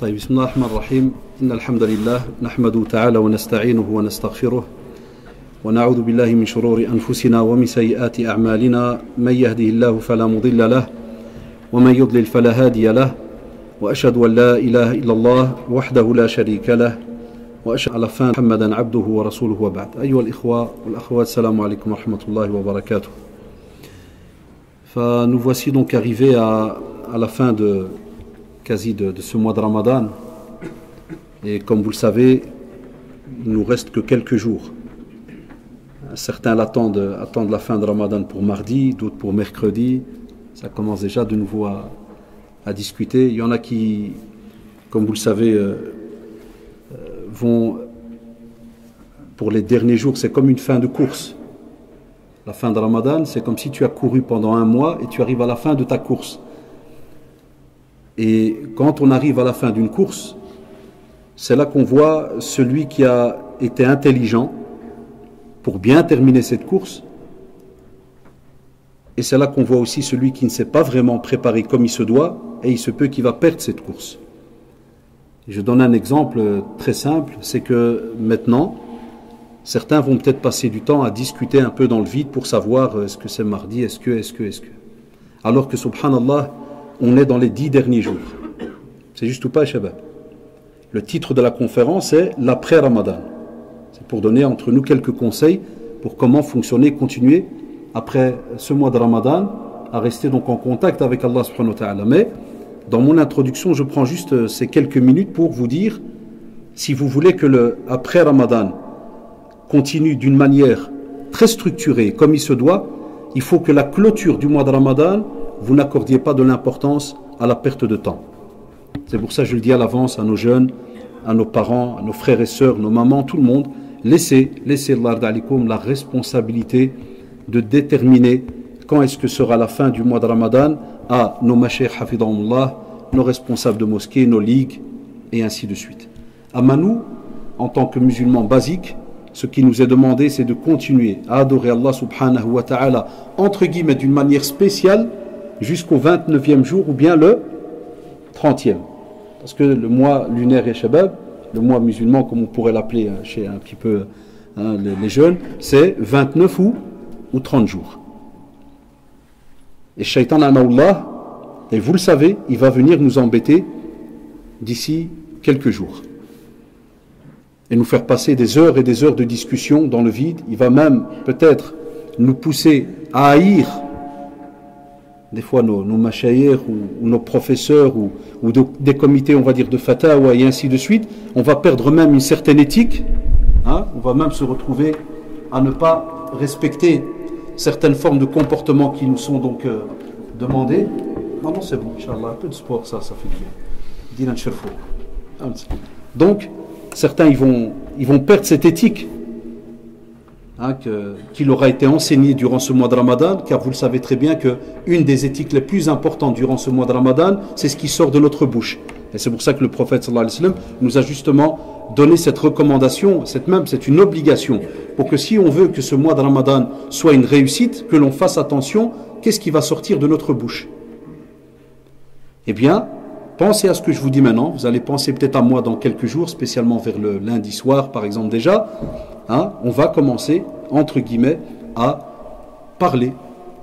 طيب بسم الله الرحمن الرحيم إن الحمد لله نحمده تعالى ونستعينه ونستغفره ونعوذ بالله من شرور أنفسنا ومن سيئات أعمالنا من يهده الله فلا مضل له ومن يضلل فلا هادي له وأشهد أن لا إله إلا الله وحده لا شريك له وأشهد على فان محمدا عبده ورسوله وبعد. أيها الإخوة والأخوات, السلام عليكم ورحمة الله وبركاته. Nous voici donc arrivés à la fin de ce mois de Ramadan, et comme vous le savez, il ne nous reste que quelques jours. Certains attendent la fin de Ramadan pour mardi, d'autres pour mercredi. Ça commence déjà de nouveau à discuter. Il y en a qui, comme vous le savez, vont pour les derniers jours, c'est comme une fin de course. La fin de Ramadan, c'est comme si tu as couru pendant un mois et tu arrives à la fin de ta course. Et quand on arrive à la fin d'une course, c'est là qu'on voit celui qui a été intelligent pour bien terminer cette course. Et c'est là qu'on voit aussi celui qui ne s'est pas vraiment préparé comme il se doit, et il se peut qu'il va perdre cette course. Et je donne un exemple très simple, c'est que maintenant, certains vont peut-être passer du temps à discuter un peu dans le vide pour savoir est-ce que c'est mardi, est-ce que. Alors que, subhanallah, on est dans les 10 derniers jours. C'est juste ou pas, Shabab? Le titre de la conférence est l'après-Ramadan. C'est pour donner entre nous quelques conseils pour comment fonctionner, continuer après ce mois de Ramadan, à rester donc en contact avec Allah subhanahu wa ta'ala. Mais dans mon introduction, je prends juste ces quelques minutes pour vous dire, si vous voulez que le après-Ramadan continue d'une manière très structurée, comme il se doit, il faut que la clôture du mois de Ramadan, vous n'accordiez pas de l'importance à la perte de temps. C'est pour ça que je le dis à l'avance à nos jeunes, à nos parents, à nos frères et sœurs, nos mamans, tout le monde, laissez la responsabilité de déterminer quand est-ce que sera la fin du mois de Ramadan à nos mashayikh hafidahumullah, nos responsables de mosquées, nos ligues, et ainsi de suite. À nous, en tant que musulmans basiques, ce qui nous est demandé, c'est de continuer à adorer Allah subhanahu wa ta'ala, entre guillemets, d'une manière spéciale, jusqu'au 29e jour, ou bien le 30e. Parce que le mois lunaire et Shabab, le mois musulman, comme on pourrait l'appeler chez un petit peu les jeunes, c'est 29 ou 30 jours. Et Shaitan anaoullah, et vous le savez, il va venir nous embêter d'ici quelques jours. Et nous faire passer des heures et des heures de discussion dans le vide. Il va même peut-être nous pousser à haïr des fois nos mashayikh ou nos professeurs ou des comités, on va dire, de fatawa et ainsi de suite. On va perdre même une certaine éthique. On va même se retrouver à ne pas respecter certaines formes de comportement qui nous sont donc demandées. Non, c'est bon, Inch'Allah, un peu de sport, ça fait du bien. Donc, certains, ils vont perdre cette éthique qui leur a été enseignée durant ce mois de Ramadan, car vous le savez très bien qu'une des éthiques les plus importantes durant ce mois de Ramadan, c'est ce qui sort de notre bouche. Et c'est pour ça que le prophète sallallahu alayhi wa sallam nous a justement donné cette recommandation, c'est une obligation, pour que si on veut que ce mois de Ramadan soit une réussite, que l'on fasse attention, qu'est-ce qui va sortir de notre bouche? Eh bien, pensez à ce que je vous dis maintenant. Vous allez penser peut-être à moi dans quelques jours, spécialement vers le lundi soir, par exemple déjà. On va commencer, entre guillemets, à parler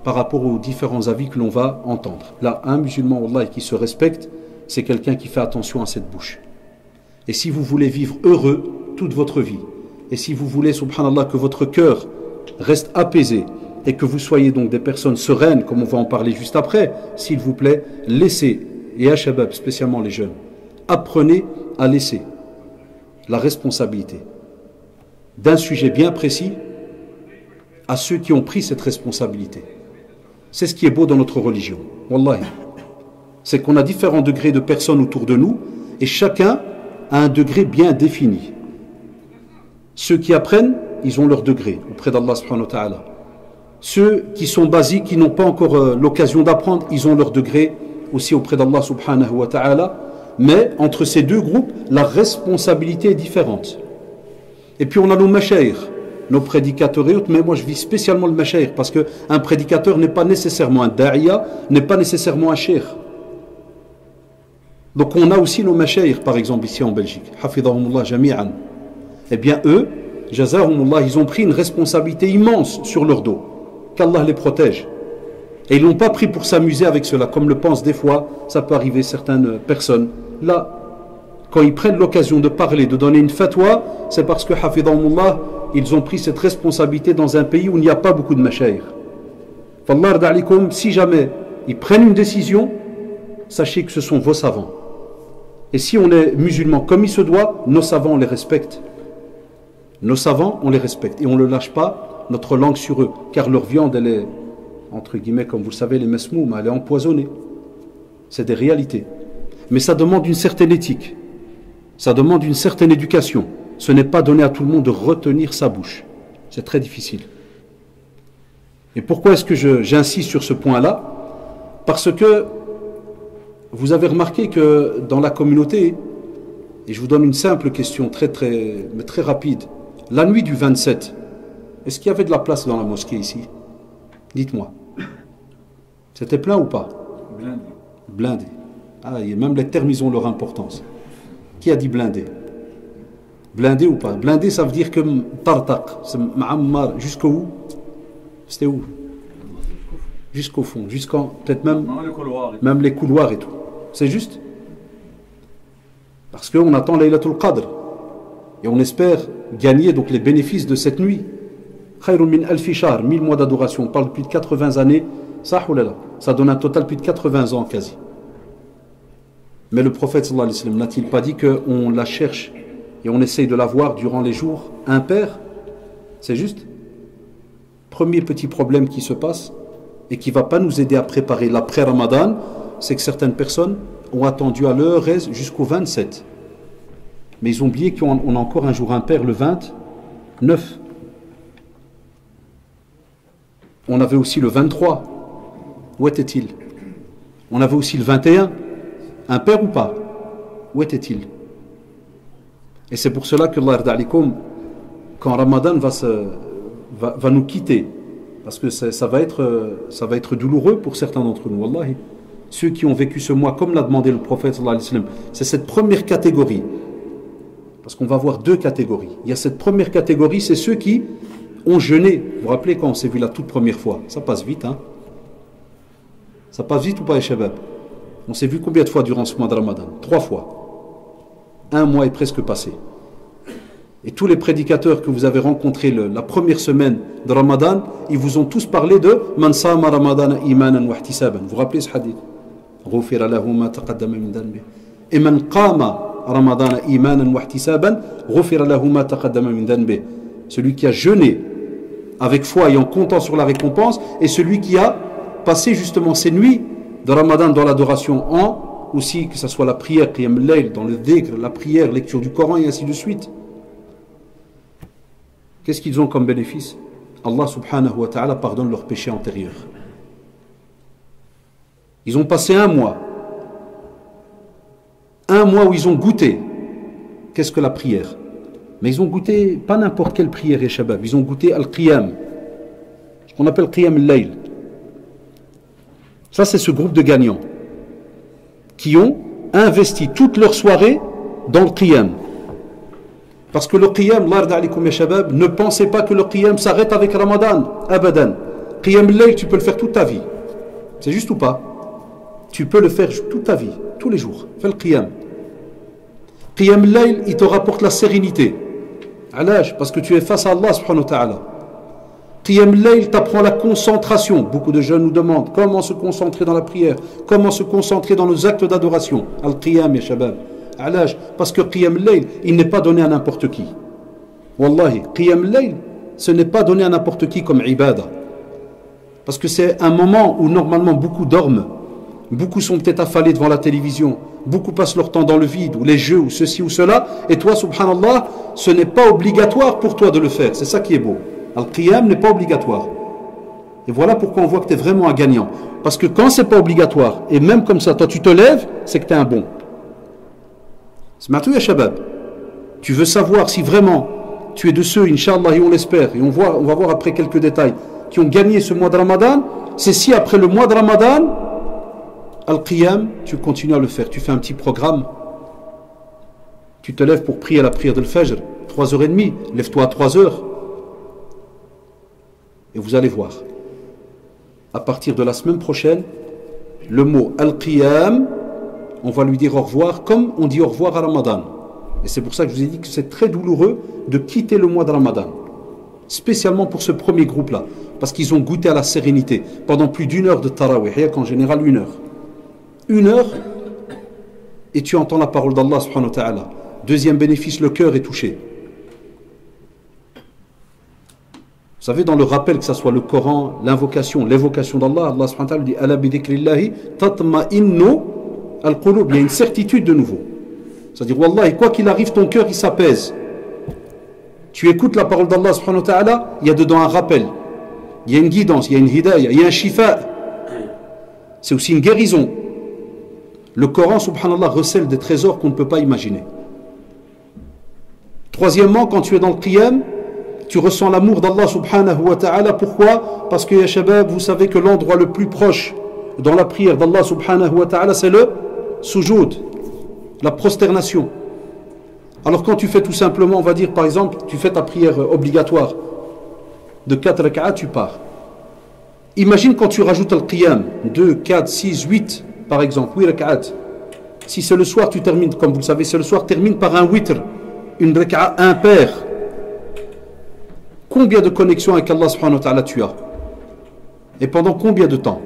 par rapport aux différents avis que l'on va entendre. Là, un musulman, wallah, qui se respecte, c'est quelqu'un qui fait attention à cette bouche. Et si vous voulez vivre heureux toute votre vie, et si vous voulez, subhanallah, que votre cœur reste apaisé, et que vous soyez donc des personnes sereines, comme on va en parler juste après, s'il vous plaît, laissez, et à Shabab, spécialement les jeunes, apprenez à laisser la responsabilité d'un sujet bien précis à ceux qui ont pris cette responsabilité. C'est ce qui est beau dans notre religion, wallahi. C'est qu'on a différents degrés de personnes autour de nous, et chacun a un degré bien défini. Ceux qui apprennent, ils ont leur degré auprès d'Allah subhanahu wa ta'ala. Ceux qui sont basiques, qui n'ont pas encore l'occasion d'apprendre, ils ont leur degré aussi auprès d'Allah subhanahu wa ta'ala. Mais entre ces deux groupes, la responsabilité est différente. Et puis on a nos mashayikh, nos prédicateurs et autres, mais moi je vis spécialement le mashayikh, parce qu'un prédicateur n'est pas nécessairement un da'iya, n'est pas nécessairement un cheikh. Donc on a aussi nos mashayikh, par exemple ici en Belgique, hafidhahumullah jami'an. Eh bien eux, jazahumullah, ils ont pris une responsabilité immense sur leur dos. Qu'Allah les protège. Et ils ne l'ont pas pris pour s'amuser avec cela, comme le pensent des fois, ça peut arriver certaines personnes. Là, quand ils prennent l'occasion de parler, de donner une fatwa, c'est parce que, hafidhahumullah, ils ont pris cette responsabilité dans un pays où il n'y a pas beaucoup de mashayikh. Fallah arda'alikum, si jamais ils prennent une décision, sachez que ce sont vos savants. Et si on est musulman comme il se doit, nos savants, on les respecte. Nos savants, on les respecte. Et on ne lâche pas notre langue sur eux. Car leur viande, elle est, entre guillemets, comme vous le savez, les mesmoum, elle est empoisonnée. C'est des réalités. Mais ça demande une certaine éthique. Ça demande une certaine éducation. Ce n'est pas donné à tout le monde de retenir sa bouche. C'est très difficile. Et pourquoi est-ce que j'insiste sur ce point-là? Parce que vous avez remarqué que dans la communauté, et je vous donne une simple question très rapide, la nuit du 27, est-ce qu'il y avait de la place dans la mosquée ici? Dites-moi. C'était plein ou pas? Blindé. Blindé. Ah, et même les termes, ils ont leur importance. Qui a dit blindé? Blindé ou pas? Blindé, ça veut dire que tartaq, c'est ma'ammar, jusqu'au où? C'était où? Jusqu'au fond, jusqu'en peut-être même les couloirs et tout. C'est juste? Parce qu'on attend Laylatul Qadr et on espère gagner donc les bénéfices de cette nuit. Khayrun min alfi shahr, 1000 mois d'adoration. On parle depuis de 80 années. Ça donne un total de plus de 80 ans quasi. Mais le prophète sallallahu alayhi wa sallam n'a-t-il pas dit qu'on la cherche et on essaye de la voir durant les jours impairs? C'est juste? Premier petit problème qui se passe et qui ne va pas nous aider à préparer l'après-Ramadan, c'est que certaines personnes ont attendu à leur aise jusqu'au 27. Mais ils ont oublié qu'on a encore un jour impair, le 29. On avait aussi le 23. Où était-il? On avait aussi le 21. Impair ou pas? Où était-il? Et c'est pour cela que Allah arda'alikum, quand Ramadan va nous quitter, parce que ça va être douloureux pour certains d'entre nous, wallahi. Ceux qui ont vécu ce mois, comme l'a demandé le prophète sallallahu alayhi wa sallam, c'est cette première catégorie. Parce qu'on va voir deux catégories. Il y a cette première catégorie, c'est ceux qui ont jeûné. Vous vous rappelez quand on s'est vu la toute première fois? Ça passe vite, hein? Ça passe vite ou pas, les shabab? On s'est vu combien de fois durant ce mois de Ramadan? 3 fois. Un mois est presque passé. Et tous les prédicateurs que vous avez rencontrés la première semaine de Ramadan, ils vous ont tous parlé de Man sama Ramadan imanan wa ihtisaban. Vous vous rappelez ce hadith? Ghufira lahu ma taqaddama min dhanbi. Et man qama Ramadan imanan wa ihtisaban, ghufira lahu ma taqaddama min dhanbi. Celui qui a jeûné avec foi et en comptant sur la récompense, et celui qui a passé justement ces nuits de Ramadan dans l'adoration, en aussi que ce soit la prière, qiyam al-layl, dans le dhikr, la prière, lecture du Coran et ainsi de suite. Qu'est-ce qu'ils ont comme bénéfice? Allah subhanahu wa ta'ala pardonne leurs péchés antérieurs. Ils ont passé un mois où ils ont goûté qu'est-ce que la prière. Mais ils ont goûté pas n'importe quelle prière, et shabab. Ils ont goûté al-qiyam, ce qu'on appelle qiyam al-layl. Ça, c'est ce groupe de gagnants qui ont investi toute leur soirée dans le qiyam. Parce que le qiyam, ne pensez pas que le qiyam s'arrête avec Ramadan. Abadan. Qiyam al-layl, tu peux le faire toute ta vie. C'est juste ou pas? Tu peux le faire toute ta vie, tous les jours. Fais le qiyam. Qiyam al-layl, il te rapporte la sérénité. Alaj, parce que tu es face à Allah subhanahu wa ta'ala. Qiyam al-layl t'apprend la concentration. Beaucoup de jeunes nous demandent comment se concentrer dans la prière, comment se concentrer dans nos actes d'adoration. Al-qiyam, ya shabab. Alaj, parce que Qiyam al-layl, il n'est pas donné à n'importe qui. Wallahi, Qiyam al-layl, ce n'est pas donné à n'importe qui comme ibadah. Parce que c'est un moment où normalement beaucoup dorment, beaucoup sont peut-être affalés devant la télévision, beaucoup passent leur temps dans le vide, ou les jeux, ou ceci ou cela, et toi, subhanallah, ce n'est pas obligatoire pour toi de le faire. C'est ça qui est beau. Al-Qiyam n'est pas obligatoire. Et voilà pourquoi on voit que tu es vraiment un gagnant. Parce que quand c'est pas obligatoire, et même comme ça, toi tu te lèves, c'est que tu es un bon. Smatou ya shabab, tu veux savoir si vraiment tu es de ceux, Inch'Allah, et on l'espère, et on va voir après quelques détails, qui ont gagné ce mois de Ramadan, c'est si après le mois de Ramadan, Al-Qiyam, tu continues à le faire. Tu fais un petit programme. Tu te lèves pour prier la prière de l'Fajr, 3h30. Lève-toi à 3h. Et vous allez voir. À partir de la semaine prochaine, le mot Al-Qiyam, on va lui dire au revoir comme on dit au revoir à Ramadan. Et c'est pour ça que je vous ai dit que c'est très douloureux de quitter le mois de Ramadan. Spécialement pour ce premier groupe-là. Parce qu'ils ont goûté à la sérénité pendant plus d'1 heure de Tarawih. Il y a qu'en général 1 heure. 1 heure et tu entends la parole d'Allah subhanahu wa ta'ala. Deuxième bénéfice, le cœur est touché. Vous savez, dans le rappel, que ce soit le Coran, l'invocation, l'évocation d'Allah, Allah subhanahu wa ta'ala dit Ala bi dhikrillahi tatma'innu al-qulub. Il y a une certitude de nouveau. C'est-à-dire, Wallah, quoi qu'il arrive, ton cœur il s'apaise. Tu écoutes la parole d'Allah subhanahu wa ta'ala, il y a dedans un rappel. Il y a une guidance, il y a une hidayah, il y a un shifa. C'est aussi une guérison. Le Coran, subhanallah, recèle des trésors qu'on ne peut pas imaginer. Troisièmement, quand tu es dans le qiyam, tu ressens l'amour d'Allah subhanahu wa ta'ala. Pourquoi? Parce que, ya shabab, vous savez que l'endroit le plus proche dans la prière d'Allah subhanahu wa ta'ala, c'est le sujoud, la prosternation. Alors quand tu fais tout simplement, on va dire par exemple, tu fais ta prière obligatoire de 4 rak'at, tu pars. Imagine quand tu rajoutes al qiyam, 2, 4, 6, 8 par exemple, 8 rak'at. Si c'est le soir, tu termines, comme vous le savez, c'est le soir, termine par un witr, une rak'a impaire. Combien de connexions avec Allah subhanahu wa ta'ala tu as? Et pendant combien de temps?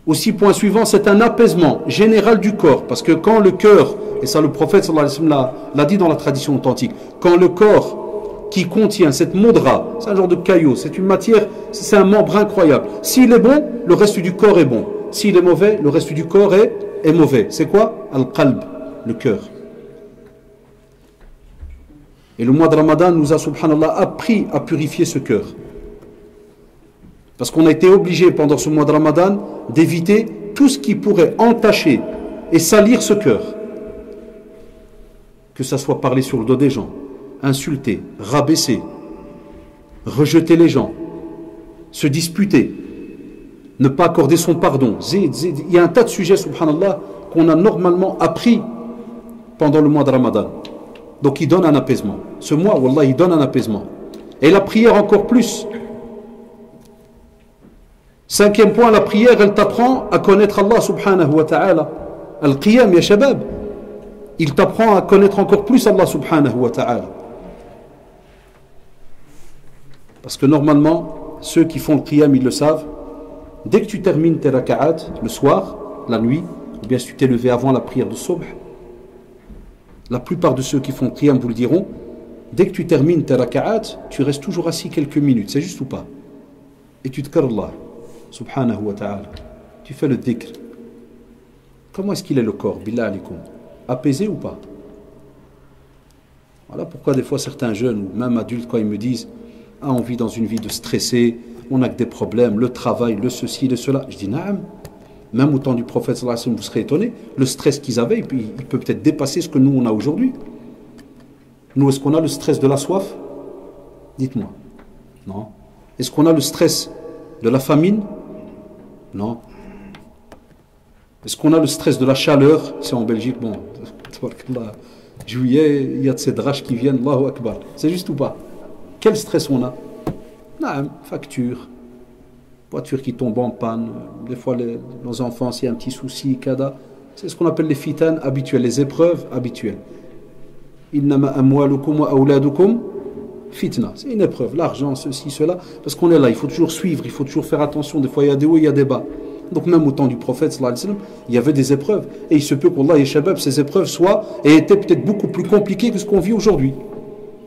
Aussi, point suivant, c'est un apaisement général du corps. Parce que quand le cœur, et ça le prophète sallallahu alayhi wa sallam l'a dit dans la tradition authentique, quand le corps qui contient cette modra, c'est un genre de caillou, c'est une matière, c'est un membre incroyable. S'il est bon, le reste du corps est bon. S'il est mauvais, le reste du corps est mauvais. C'est quoi? Al-qalb, le cœur. Et le mois de Ramadan nous a, subhanallah, appris à purifier ce cœur. Parce qu'on a été obligé pendant ce mois de Ramadan d'éviter tout ce qui pourrait entacher et salir ce cœur. Que ça soit parler sur le dos des gens, insulter, rabaisser, rejeter les gens, se disputer, ne pas accorder son pardon. Il y a un tas de sujets, subhanallah, qu'on a normalement appris pendant le mois de Ramadan. Donc il donne un apaisement. Ce mois, wallah, il donne un apaisement. Et la prière encore plus. 5e point, la prière, elle t'apprend à connaître Allah subhanahu wa ta'ala. Al-Qiyam, ya shabab. Il t'apprend à connaître encore plus Allah subhanahu wa ta'ala. Parce que normalement, ceux qui font le Qiyam, ils le savent. Dès que tu termines tes raka'at, le soir, la nuit, ou bien si tu t'es levé avant la prière de Subh, la plupart de ceux qui font le Qiyam vous le diront, dès que tu termines tes raka'at, tu restes toujours assis quelques minutes, c'est juste ou pas? Et tu te carres Allah subhanahu wa ta'ala. Tu fais le dhikr. Comment est-ce qu'il est le corps, billah alikum? Apaisé ou pas? Voilà pourquoi des fois certains jeunes ou même adultes, quand ils me disent ah, on vit dans une vie de stressé, on n'a que des problèmes, le travail, le ceci, le cela, je dis naam. Même au temps du prophète sallallahu alayhi wa sallam, vous serez étonné, le stress qu'ils avaient, il peut peut-être dépasser ce que nous on a aujourd'hui. Nous, est-ce qu'on a le stress de la soif? Dites-moi. Non. Est-ce qu'on a le stress de la famine? Non. Est-ce qu'on a le stress de la chaleur? C'est en Belgique, bon, juillet, il y a de ces draches qui viennent, Allahu Akbar. C'est juste ou pas? Quel stress on a? Non, facture, voiture qui tombe en panne, des fois nos enfants, s'il y a un petit souci, kada. C'est ce qu'on appelle les fitan habituels, les épreuves habituelles. Innama amwalukum wa awladukum fitna. C'est une épreuve, l'argent, ceci, cela, parce qu'on est là, il faut toujours suivre, il faut toujours faire attention, des fois il y a des hauts, il y a des bas. Donc même au temps du prophète sallallahu alayhi wa sallam, il y avait des épreuves. Et il se peut qu'Allah et Shabab, ces épreuves soient et étaient peut-être beaucoup plus compliquées que ce qu'on vit aujourd'hui.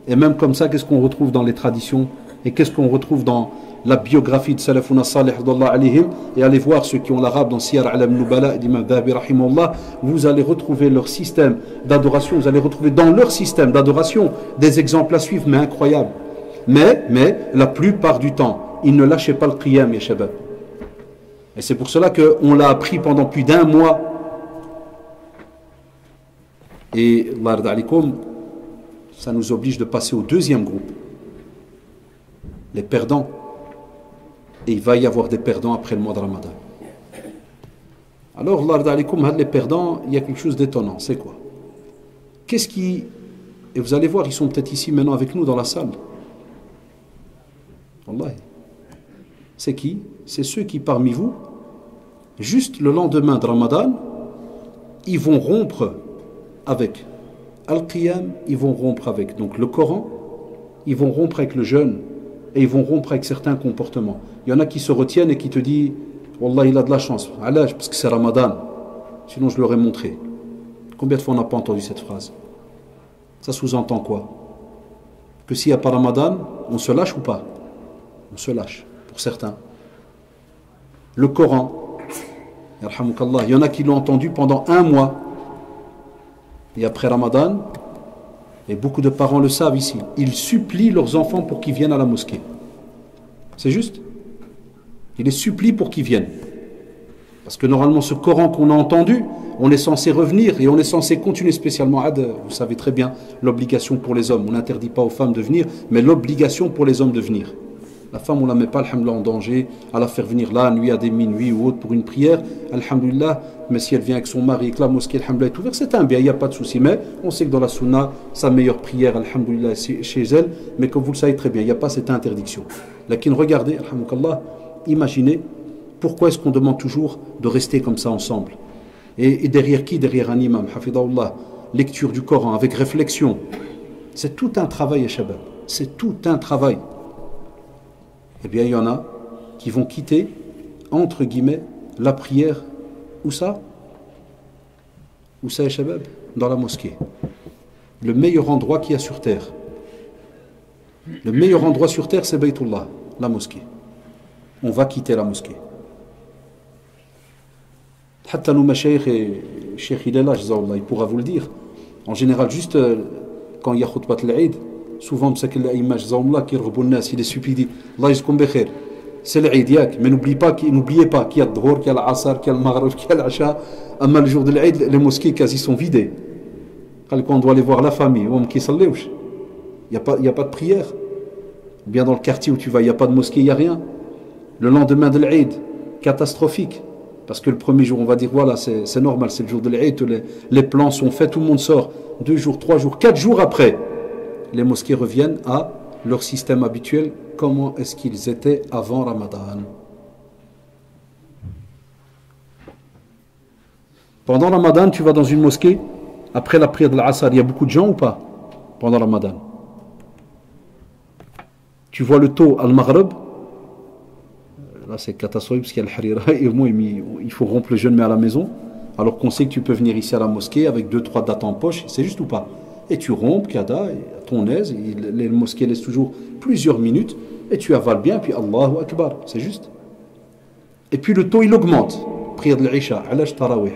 Et même comme ça, qu'est-ce qu'on retrouve dans les traditions et qu'est-ce qu'on retrouve dans la biographie de Salafuna Salih alayhim, et allez voir ceux qui ont l'arabe dans Siyar Alam Nubala d'Imam Dhahabi rahimahullah, vous allez retrouver leur système d'adoration, vous allez retrouver dans leur système d'adoration des exemples à suivre, mais incroyables. Mais la plupart du temps, ils ne lâchaient pas le qiyam, ya shabab. Et c'est pour cela qu'on l'a appris pendant plus d'1 mois. Et Allah alikum, ça nous oblige de passer au 2e groupe. Les perdants. Et il va y avoir des perdants après le mois de Ramadan. Alors, les perdants, il y a quelque chose d'étonnant. C'est quoi? Qu'est-ce qui... Et vous allez voir, ils sont peut-être ici maintenant avec nous dans la salle. Wallahi. C'est qui? C'est ceux qui parmi vous, juste le lendemain de Ramadan, ils vont rompre avec Al-Qiyam, ils vont rompre avec donc le Coran, ils vont rompre avec le jeûne et ils vont rompre avec certains comportements. Il y en a qui se retiennent et qui te disent Wallah, il a de la chance. Alaj, parce que c'est Ramadan. Sinon, je l'aurais montré. Combien de fois on n'a pas entendu cette phrase? Ça sous-entend quoi? Que s'il n'y a pas Ramadan, on se lâche ou pas? On se lâche, pour certains. Le Coran, yarhamukallah, il y en a qui l'ont entendu pendant 1 mois. Et après Ramadan, et beaucoup de parents le savent ici, ils supplient leurs enfants pour qu'ils viennent à la mosquée. C'est juste? Ils les supplient pour qu'ils viennent. Parce que normalement, ce Coran qu'on a entendu, on est censé revenir et on est censé continuer, spécialement, vous savez très bien, l'obligation pour les hommes. On n'interdit pas aux femmes de venir, mais l'obligation pour les hommes de venir. La femme, on ne la met pas, alhamdoulilah, en danger, à la faire venir la nuit, à des minuit ou autre pour une prière, alhamdoulilah, mais si elle vient avec son mari et que la mosquée, alhamdoulilah, est ouverte, c'est un bien, il n'y a pas de souci. Mais on sait que dans la sunna, sa meilleure prière, alhamdoulilah, c'est chez elle, mais comme vous le savez très bien, il n'y a pas cette interdiction. Lakin, regardez, alhamdoulilah, imaginez, pourquoi est-ce qu'on demande toujours de rester comme ça ensemble? Et derrière qui? Derrière un imam, hafidahullah, lecture du Coran, avec réflexion. C'est tout un travail, shabab. C'est tout un travail. Eh bien, il y en a qui vont quitter, entre guillemets, la prière. Où ça? Où ça, shabab? Dans la mosquée. Le meilleur endroit qu'il y a sur terre. Le meilleur endroit sur terre, c'est Baytullah, la mosquée. On va quitter la mosquée. Hatta nous, Mashaykh et Cheikh Hilala, il pourra vous le dire. En général, juste quand il y a khutbat al-Eid, souvent, il est stupide. Allah yizkoum bekhair. C'est l'Eid, mais n'oubliez pas qu'il y a le Dhuhr, qu'il y a l'Asr, qu'il y a le Maghrib, qu'il y a l'Asha. Le jour de l'Eid, les mosquées quasi sont vidées. Quand on doit aller voir la famille, il n'y a pas de prière. Bien dans le quartier où tu vas, il n'y a pas de mosquée, il n'y a rien. Le lendemain de l'Eid, catastrophique. Parce que le premier jour, on va dire, voilà, c'est normal, c'est le jour de l'Eid, les plans sont faits, tout le monde sort. 2 jours, 3 jours, 4 jours après, les mosquées reviennent à leur système habituel. Comment est-ce qu'ils étaient avant Ramadan? Pendant Ramadan, tu vas dans une mosquée, après la prière de l'Asr, il y a beaucoup de gens ou pas? Pendant Ramadan. Tu vois le taux al-Maghrib. Là, c'est catastrophique parce qu'il y a le harira et au moins il faut rompre le jeûne mais à la maison. Alors qu'on sait que tu peux venir ici à la mosquée avec 2-3 dates en poche, c'est juste ou pas? Et tu rompes, kada, à ton aise, les mosquées laissent toujours plusieurs minutes et tu avales bien, puis Allahu Akbar, c'est juste. Et puis le taux il augmente. Prière de l'Isha, alaj tarawih.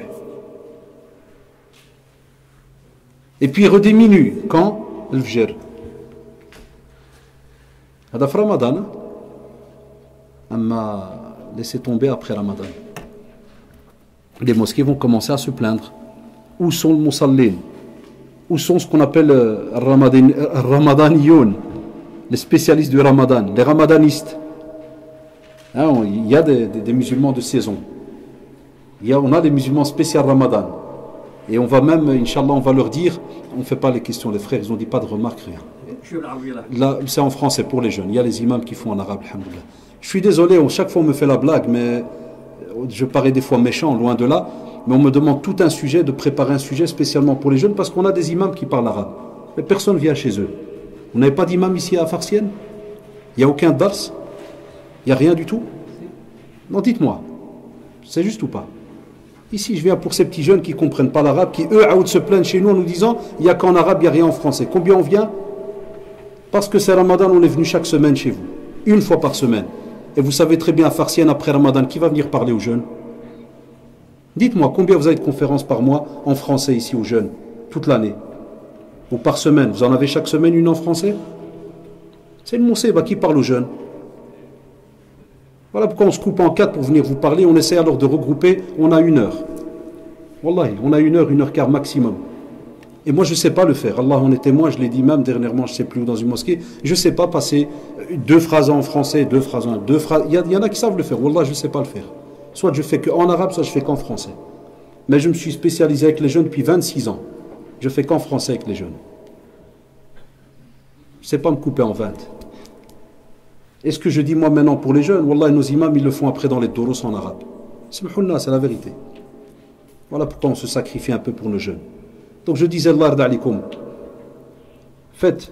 Et puis il rediminue quand? Le Fajr. Hadaf Ramadan. Amma laissé tomber après Ramadan. Les mosquées vont commencer à se plaindre. Où sont les musallin? Où sont ce qu'on appelle Ramadaniyoun, les spécialistes du Ramadan, les ramadanistes? Hein, il y a des musulmans de saison. On a des musulmans spéciaux Ramadan. Et on va même, Inch'Allah, on va leur dire, on ne fait pas les questions, les frères, ils n'ont dit pas de remarques, rien. Là, c'est en français pour les jeunes. Il y a les imams qui font en arabe, alhamdoulilah. Je suis désolé, chaque fois on me fait la blague, mais je parais des fois méchant, loin de là, mais on me demande tout un sujet, de préparer un sujet spécialement pour les jeunes, parce qu'on a des imams qui parlent arabe. Mais personne ne vient chez eux. Vous n'avez pas d'imam ici à Farsienne? Il n'y a aucun dars? Il n'y a rien du tout? Non, dites-moi. C'est juste ou pas? Ici, je viens pour ces petits jeunes qui ne comprennent pas l'arabe, qui eux, se plaignent chez nous en nous disant, il n'y a qu'en arabe, il n'y a rien en français. Combien on vient? Parce que c'est Ramadan, on est venu chaque semaine chez vous. 1 fois par semaine. Et vous savez très bien, à Farsienne, après Ramadan, qui va venir parler aux jeunes? Dites-moi, combien vous avez de conférences par mois en français ici aux jeunes? Toute l'année? Ou par semaine? Vous en avez chaque semaine une en français? C'est le Monseba qui parle aux jeunes. Voilà pourquoi on se coupe en 4 pour venir vous parler. On essaie alors de regrouper. On a 1 heure. Wallahi, on a 1 heure, 1h15 maximum. Et moi, je ne sais pas le faire. Allah en est témoin, je l'ai dit même dernièrement, je ne sais plus où, dans une mosquée. Je ne sais pas passer 2 phrases en français, 2 phrases en... 2 phrases. Il y en a qui savent le faire. Wallah, je ne sais pas le faire. Soit je fais qu'en arabe, soit je fais qu'en français. mais je me suis spécialisé avec les jeunes depuis 26 ans. Je fais qu'en français avec les jeunes. Je ne sais pas me couper en 20. Et ce que je dis moi maintenant pour les jeunes, Wallah, nos imams, ils le font après dans les doros en arabe. C'est la vérité. Voilà pourquoi on se sacrifie un peu pour nos jeunes. Donc je disais, Allah d'alikum, faites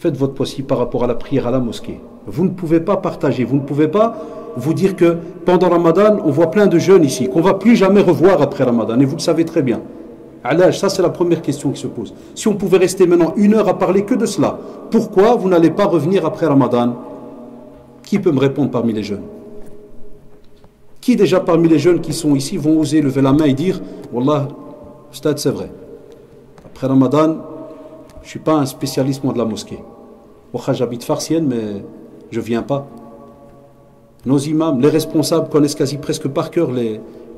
votre possible par rapport à la prière à la mosquée. Vous ne pouvez pas partager, vous ne pouvez pas vous dire que pendant Ramadan, on voit plein de jeunes ici, qu'on ne va plus jamais revoir après Ramadan, et vous le savez très bien. À l'âge, ça c'est la première question qui se pose. Si on pouvait rester maintenant 1 heure à parler que de cela, pourquoi vous n'allez pas revenir après Ramadan? Qui peut me répondre parmi les jeunes? Qui déjà parmi les jeunes qui sont ici vont oser lever la main et dire Wallah, Ustad, c'est vrai. Après Ramadan, je ne suis pas un spécialiste moi de la mosquée. J'habite Farsienne, mais je ne viens pas. Nos imams, les responsables connaissent quasi presque par cœur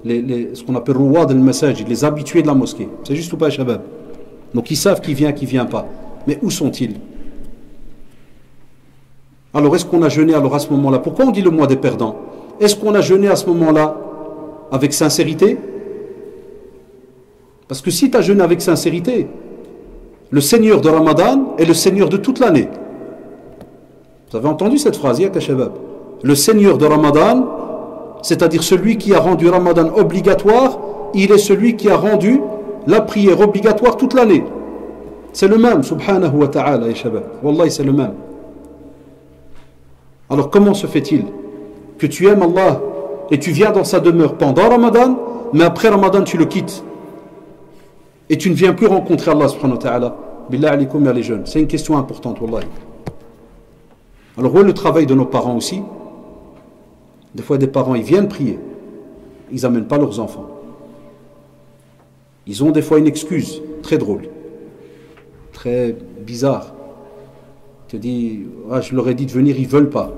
ce qu'on appelle rouad al-masajid, les habitués de la mosquée. C'est juste ou pas, Shabab? Donc ils savent qui vient pas. Mais où sont-ils? Alors est-ce qu'on a jeûné alors à ce moment-là? Pourquoi on dit le mois des perdants? Est-ce qu'on a jeûné à ce moment-là avec sincérité? Parce que si tu as jeûné avec sincérité, le Seigneur de Ramadan est le Seigneur de toute l'année. Vous avez entendu cette phrase, Yak Shabab? Le Seigneur de Ramadan, c'est-à-dire celui qui a rendu Ramadan obligatoire, il est celui qui a rendu la prière obligatoire toute l'année. C'est le même, subhanahu wa ta'ala, ya Shabab. Wallahi, c'est le même. Alors comment se fait-il que tu aimes Allah et tu viens dans sa demeure pendant Ramadan, mais après Ramadan tu le quittes et tu ne viens plus rencontrer Allah subhanahu wa ta'ala? Billah alikum ya les jeunes, c'est une question importante, wallahi. Alors où est le travail de nos parents aussi? Des fois des parents ils viennent prier, ils n'amènent pas leurs enfants. Ils ont des fois une excuse très drôle, très bizarre. Tu te dis, ah, je leur ai dit de venir, ils ne veulent pas.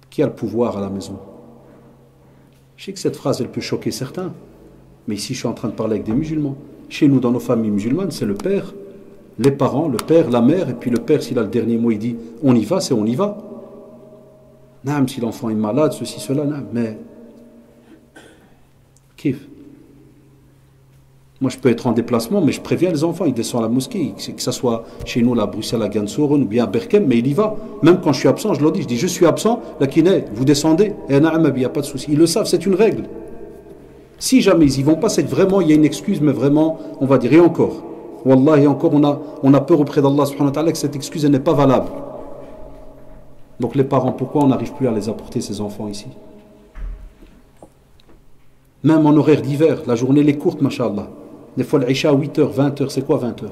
Qui a le pouvoir à la maison? Je sais que cette phrase elle peut choquer certains, mais ici je suis en train de parler avec des musulmans. Chez nous dans nos familles musulmanes c'est le père, les parents, le père, la mère, et puis le père s'il a le dernier mot il dit on y va, c'est on y va. Non, si l'enfant est malade, ceci, cela, non, mais kiff. Moi je peux être en déplacement, mais je préviens les enfants, ils descendent à la mosquée, que ce soit chez nous, à Bruxelles, à Gansoren ou bien à Berkem, mais il y va. Même quand je suis absent, je leur dis, je suis absent, la kiné, vous descendez, et il n'y a pas de souci. Ils le savent, c'est une règle. Si jamais ils n'y vont pas, c'est que vraiment, il y a une excuse, mais vraiment, on va dire, et encore. Wallah, et encore, on a peur auprès d'Allah subhanahu wa ta'ala que cette excuse n'est pas valable. Donc les parents, pourquoi on n'arrive plus à les apporter, ces enfants ici? Même en horaire d'hiver, la journée elle est courte, mashallah. Des fois, l'Isha à 8h, 20h, c'est quoi 20h?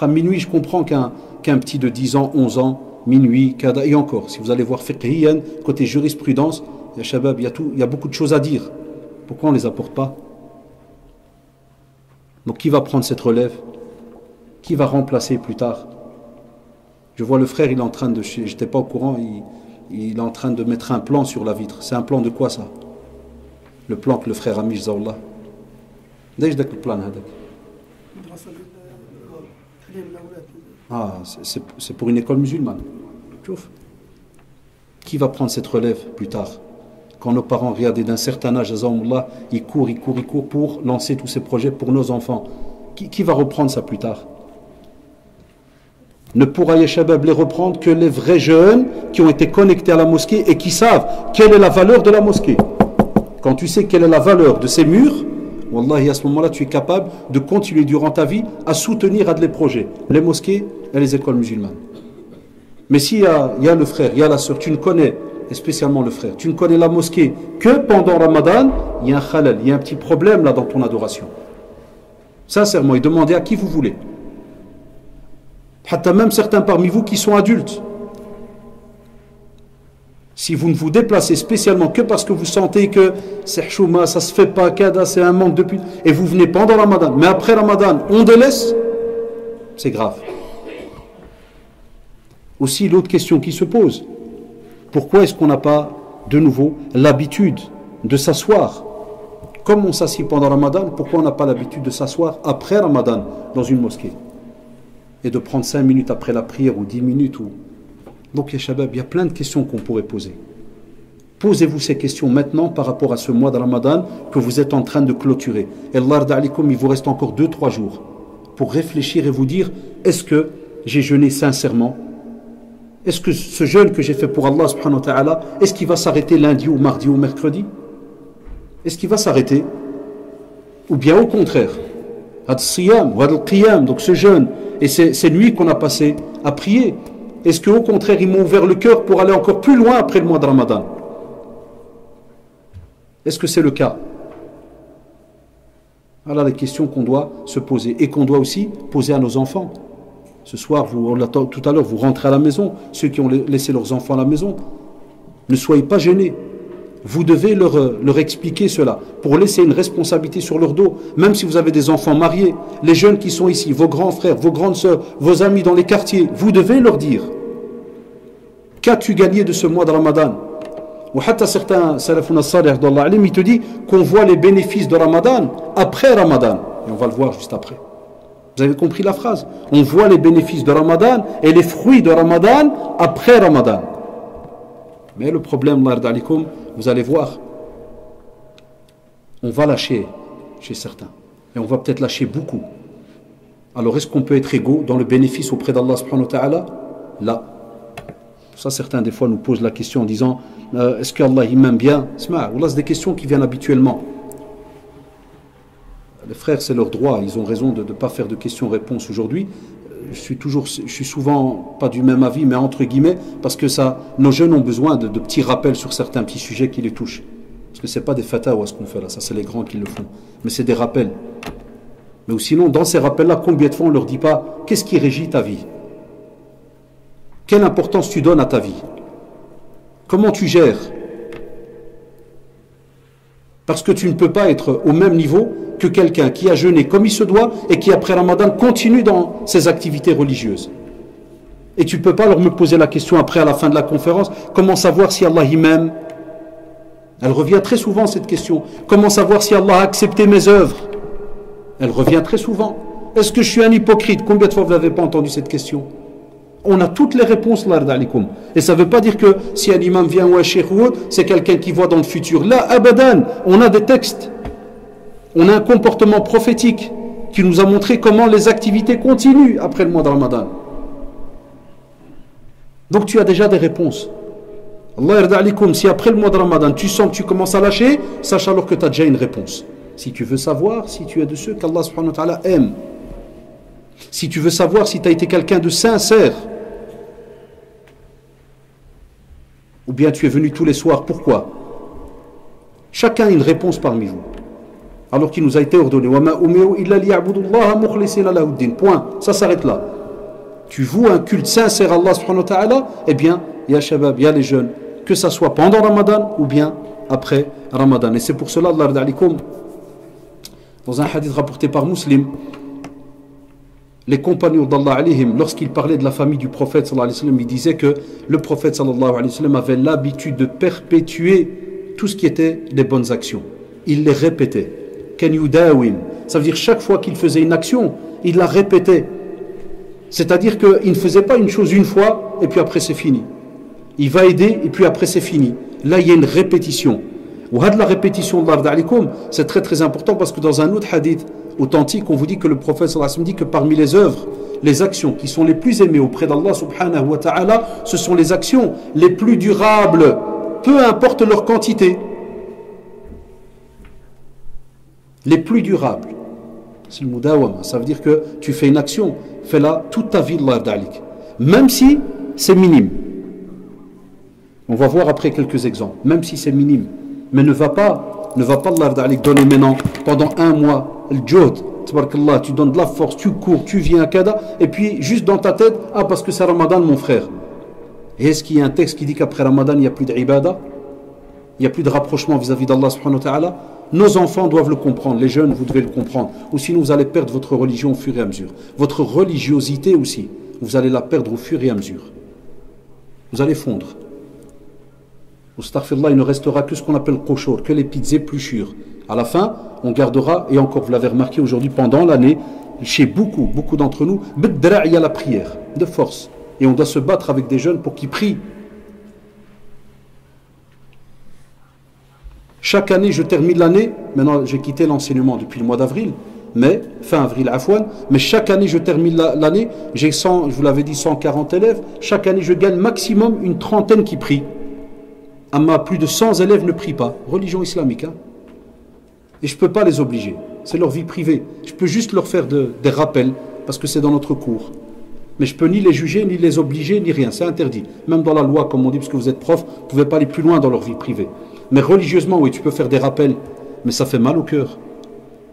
À minuit, je comprends qu'un petit de 10 ans, 11 ans, minuit, kada, et encore, si vous allez voir fiqhiyan, côté jurisprudence, il y a Shabab, il y a beaucoup de choses à dire. Pourquoi on ne les apporte pas? Donc qui va prendre cette relève? Qui va remplacer plus tard? Je vois le frère, il est en train de, j'étais pas au courant, il est en train de mettre un plan sur la vitre. C'est un plan de quoi ça? Le plan que le frère a mis, Zawallah. Le plan ah, c'est pour une école musulmane. Qui va prendre cette relève plus tard? Quand nos parents, regardez, d'un certain âge, ils courent pour lancer tous ces projets pour nos enfants. Qui va reprendre ça plus tard? Ne pourra Yeshabab les reprendre que les vrais jeunes qui ont été connectés à la mosquée et qui savent quelle est la valeur de la mosquée. Quand tu sais quelle est la valeur de ces murs, Wallahi, à ce moment-là, tu es capable de continuer durant ta vie à soutenir les projets, les mosquées et les écoles musulmanes. Mais s'il y a le frère, il y a la sœur, tu ne connais, et spécialement le frère, tu ne connais la mosquée que pendant Ramadan, il y a un khalal, il y a un petit problème là dans ton adoration. Sincèrement, et demandez à qui vous voulez. Hatta même certains parmi vous qui sont adultes. Si vous ne vous déplacez spécialement que parce que vous sentez que c'est chouma, ça se fait pas, kada, c'est un manque depuis, et vous venez pendant Ramadan, mais après Ramadan, on délaisse, c'est grave. Aussi, l'autre question qui se pose, pourquoi est-ce qu'on n'a pas de nouveau l'habitude de s'asseoir? Comme on s'assied pendant Ramadan, pourquoi on n'a pas l'habitude de s'asseoir après Ramadan dans une mosquée? Et de prendre 5 minutes après la prière ou 10 minutes ou... Donc, ya Shabab, il y a plein de questions qu'on pourrait poser. Posez-vous ces questions maintenant par rapport à ce mois de Ramadan que vous êtes en train de clôturer. Et Allah d'alikum, il vous reste encore 2-3 jours pour réfléchir et vous dire, est-ce que j'ai jeûné sincèrement? Est-ce que ce jeûne que j'ai fait pour Allah subhanahu wa ta'ala, est-ce qu'il va s'arrêter lundi ou mardi ou mercredi? Est-ce qu'il va s'arrêter? Ou bien au contraire, donc ce jeûne et ces nuits qu'on a passées à prier, est-ce qu'au contraire ils m'ont ouvert le cœur pour aller encore plus loin après le mois de Ramadan? Est-ce que c'est le cas? Voilà les questions qu'on doit se poser et qu'on doit aussi poser à nos enfants. Ce soir, tout à l'heure, vous rentrez à la maison, ceux qui ont laissé leurs enfants à la maison, ne soyez pas gênés. Vous devez leur expliquer cela pour laisser une responsabilité sur leur dos. Même si vous avez des enfants mariés, les jeunes qui sont ici, vos grands frères, vos grandes sœurs, vos amis dans les quartiers, vous devez leur dire: qu'as-tu gagné de ce mois de Ramadan? Ou hatta certains salafun as-salih d'Allah alim, il te dit qu'on voit les bénéfices de Ramadan après Ramadan. Et on va le voir juste après. Vous avez compris la phrase? On voit les bénéfices de Ramadan et les fruits de Ramadan après Ramadan. Mais le problème, vous allez voir, on va lâcher chez certains. Et on va peut-être lâcher beaucoup. Alors est-ce qu'on peut être égaux dans le bénéfice auprès d'Allah subhanahu wa ta'ala? Là. Ça, certains des fois nous posent la question en disant est-ce qu'Allah il m'aime bien? C'est des questions qui viennent habituellement. Les frères, c'est leur droit, ils ont raison de ne pas faire de questions-réponses aujourd'hui. Je suis souvent pas du même avis, mais entre guillemets, parce que nos jeunes ont besoin de petits rappels sur certains petits sujets qui les touchent. Parce que ce n'est pas des fatawas ce qu'on fait là, ça c'est les grands qui le font. Mais c'est des rappels. Mais sinon, dans ces rappels-là, combien de fois on ne leur dit pas qu'est-ce qui régit ta vie? Quelle importance tu donnes à ta vie? Comment tu gères? Parce que tu ne peux pas être au même niveau que quelqu'un qui a jeûné comme il se doit et qui après Ramadan continue dans ses activités religieuses. Et tu ne peux pas leur me poser la question après à la fin de la conférence, comment savoir si Allah il m'aime? Elle revient très souvent cette question. Comment savoir si Allah a accepté mes œuvres? Elle revient très souvent. Est-ce que je suis un hypocrite? Combien de fois vous n'avez pas entendu cette question? On a toutes les réponses là. Et ça ne veut pas dire que si un imam vient ou un cheikh ou autre, c'est quelqu'un qui voit dans le futur. Là, abadan, on a des textes. On a un comportement prophétique qui nous a montré comment les activités continuent après le mois de Ramadan. Donc tu as déjà des réponses. Allah yarda alikum, si après le mois de Ramadan tu sens que tu commences à lâcher, sache alors que tu as déjà une réponse. Si tu veux savoir si tu es de ceux qu'Allah subhanahu wa ta'ala aime, si tu veux savoir si tu as été quelqu'un de sincère, ou bien tu es venu tous les soirs, pourquoi? Chacun a une réponse parmi vous. Alors qu'il nous a été ordonné point, ça s'arrête là. Tu voues un culte sincère à Allah subhanahu wa ta'ala, eh bien, ya shabab, ya les jeunes, que ça soit pendant Ramadan ou bien après Ramadan. Et c'est pour cela, Allah d'alikum, dans un hadith rapporté par Muslim, les compagnons d'Allah alayhim, lorsqu'ils parlaient de la famille du prophète sallallahu alayhi wa sallam, ils disaient que le prophète sallallahu alayhi wa sallam avait l'habitude de perpétuer tout ce qui était des bonnes actions. Il les répétait. Ça veut dire chaque fois qu'il faisait une action, il la répétait. C'est-à-dire qu'il ne faisait pas une chose une fois et puis après c'est fini. Il va aider et puis après c'est fini. Là il y a une répétition. La répétition de l'Arda, c'est très très important parce que dans un autre hadith authentique, on vous dit que le prophète sallallahu alayhi wa sallam dit que parmi les œuvres, les actions qui sont les plus aimées auprès d'Allah subhanahu wa ta'ala, ce sont les actions les plus durables, peu importe leur quantité. Les plus durables. C'est le mudawama. Ça veut dire que tu fais une action, fais-la toute ta vie, Allah d'alik. Même si c'est minime. On va voir après quelques exemples. Même si c'est minime. Mais ne va pas Allah d'alik donner maintenant, pendant un mois, le jod, tabarakallah, tu donnes de la force, tu cours, tu viens à Kada, et puis juste dans ta tête, ah parce que c'est Ramadan mon frère. Et est-ce qu'il y a un texte qui dit qu'après Ramadan, il n'y a plus d'ibada? Il n'y a plus de rapprochement vis-à-vis d'Allah subhanahu wa ta'ala? Nos enfants doivent le comprendre, les jeunes, vous devez le comprendre. Ou sinon, vous allez perdre votre religion au fur et à mesure. Votre religiosité aussi, vous allez la perdre au fur et à mesure. Vous allez fondre. Astaghfirullah, il ne restera que ce qu'on appelle koshor, que les petites épluchures. À la fin, on gardera, et encore vous l'avez remarqué aujourd'hui, pendant l'année, chez beaucoup d'entre nous, il y a la prière, de force. Et on doit se battre avec des jeunes pour qu'ils prient. Chaque année, je termine l'année. Maintenant, j'ai quitté l'enseignement depuis le mois d'avril, mais fin avril, afouane. Mais chaque année, je termine l'année. J'ai 100, je vous l'avais dit, 140 élèves. Chaque année, je gagne maximum une trentaine qui prient. Amma, plus de 100 élèves ne prient pas. Religion islamique. Hein. Et je ne peux pas les obliger. C'est leur vie privée. Je peux juste leur faire des rappels, parce que c'est dans notre cours. Mais je ne peux ni les juger, ni les obliger, ni rien. C'est interdit. Même dans la loi, comme on dit, parce que vous êtes prof, vous ne pouvez pas aller plus loin dans leur vie privée. Mais religieusement, oui, tu peux faire des rappels. Mais ça fait mal au cœur.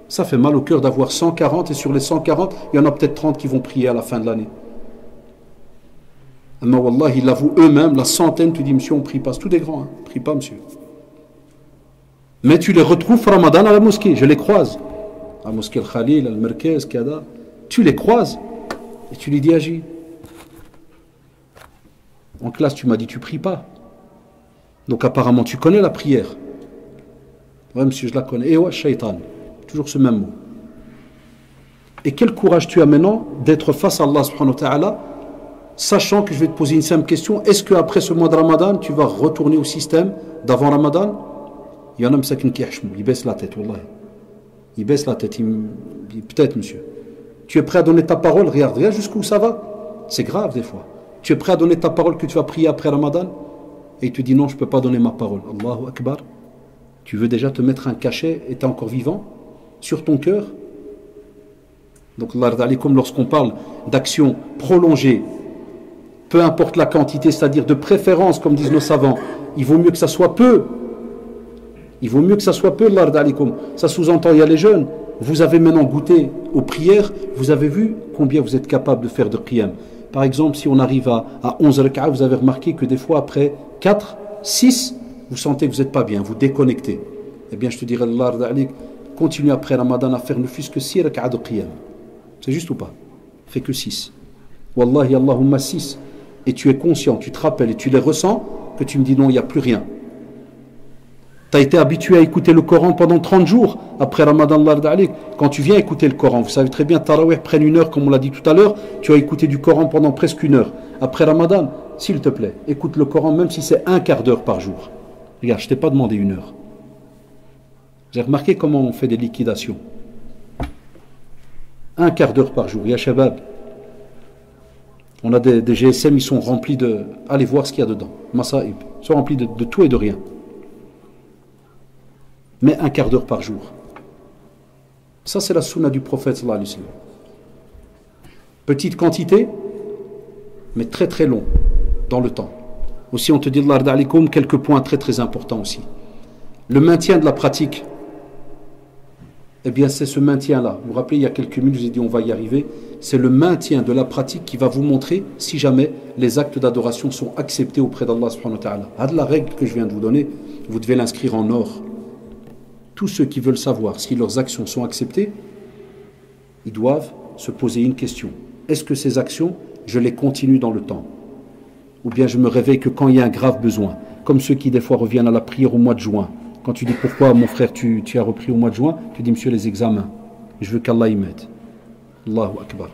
Ça fait mal au cœur d'avoir 140, et sur les 140, il y en a peut-être 30 qui vont prier à la fin de l'année. Mais wallah, ils l'avouent eux-mêmes, la centaine, tu dis, monsieur, on ne prie pas. C'est tous des grands, hein. Prie pas, monsieur. Mais tu les retrouves Ramadan à la mosquée, je les croise. À la mosquée Al-Khalil, Al-Merkez, Kada. Tu les croises et tu lui dis agis. En classe, tu m'as dit tu pries pas. Donc apparemment, tu connais la prière. Ouais, monsieur, je la connais. Et ouais, shaitan. Toujours ce même mot. Et quel courage tu as maintenant d'être face à Allah subhanahu wa ta'ala, sachant que je vais te poser une simple question. Est-ce qu'après ce mois de Ramadan, tu vas retourner au système d'avant Ramadan? Il y en a qui baisse la tête, wallah. Il baisse la tête, il dit peut-être monsieur. Tu es prêt à donner ta parole, regarde jusqu'où ça va. C'est grave des fois. Tu es prêt à donner ta parole que tu vas prier après Ramadan? Et il te dit non, je ne peux pas donner ma parole. Allahu Akbar. Tu veux déjà te mettre un cachet et tu es encore vivant sur ton cœur? Donc lorsqu'on parle d'action prolongée, peu importe la quantité, c'est-à-dire de préférence, comme disent nos savants, il vaut mieux que ça soit peu. Il vaut mieux que ça soit peu, ça sous-entend, il y a les jeunes. Vous avez maintenant goûté aux prières, vous avez vu combien vous êtes capable de faire de qiyam. Par exemple, si on arrive à 11 rak'a, vous avez remarqué que des fois, après 4, 6, vous sentez que vous n'êtes pas bien, vous déconnectez. Eh bien, je te dirais, continue après Ramadan à faire ne fût-ce que 6 rak'a de qiyam. C'est juste ou pas? Fais que 6. Wallahi, Allahumma 6. Et tu es conscient, tu te rappelles et tu les ressens, que tu me dis non, il n'y a plus rien. Tu as été habitué à écouter le Coran pendant 30 jours après Ramadan, quand tu viens écouter le Coran, vous savez très bien, Tarawih prenne 1 heure, comme on l'a dit tout à l'heure, tu as écouté du Coran pendant presque 1 heure. Après Ramadan, s'il te plaît, écoute le Coran, même si c'est un quart d'heure par jour. Regarde, je ne t'ai pas demandé 1 heure. J'ai remarqué comment on fait des liquidations. Un quart d'heure par jour, ya shabab. On a des GSM, ils sont remplis de... Allez voir ce qu'il y a dedans. Masaïb. Ils sont remplis de tout et de rien. Mais un quart d'heure par jour. Ça, c'est la sunna du prophète sallallahu alayhi wa sallam. Petite quantité, mais très très long dans le temps. Aussi, on te dit, Allah alaikum, quelques points très très importants aussi. Le maintien de la pratique. Eh bien, c'est ce maintien-là. Vous vous rappelez, il y a quelques minutes, je vous ai dit, on va y arriver. C'est le maintien de la pratique qui va vous montrer si jamais les actes d'adoration sont acceptés auprès d'Allah subhanahu wa ta'ala. Ah, de la règle que je viens de vous donner, vous devez l'inscrire en or. Tous ceux qui veulent savoir si leurs actions sont acceptées, ils doivent se poser une question. Est-ce que ces actions, je les continue dans le temps? Ou bien je me réveille que quand il y a un grave besoin, comme ceux qui des fois reviennent à la prière au mois de juin. Quand tu dis pourquoi mon frère tu as repris au mois de juin, tu dis monsieur les examens, je veux qu'Allah y m'aide. Allahu Akbar.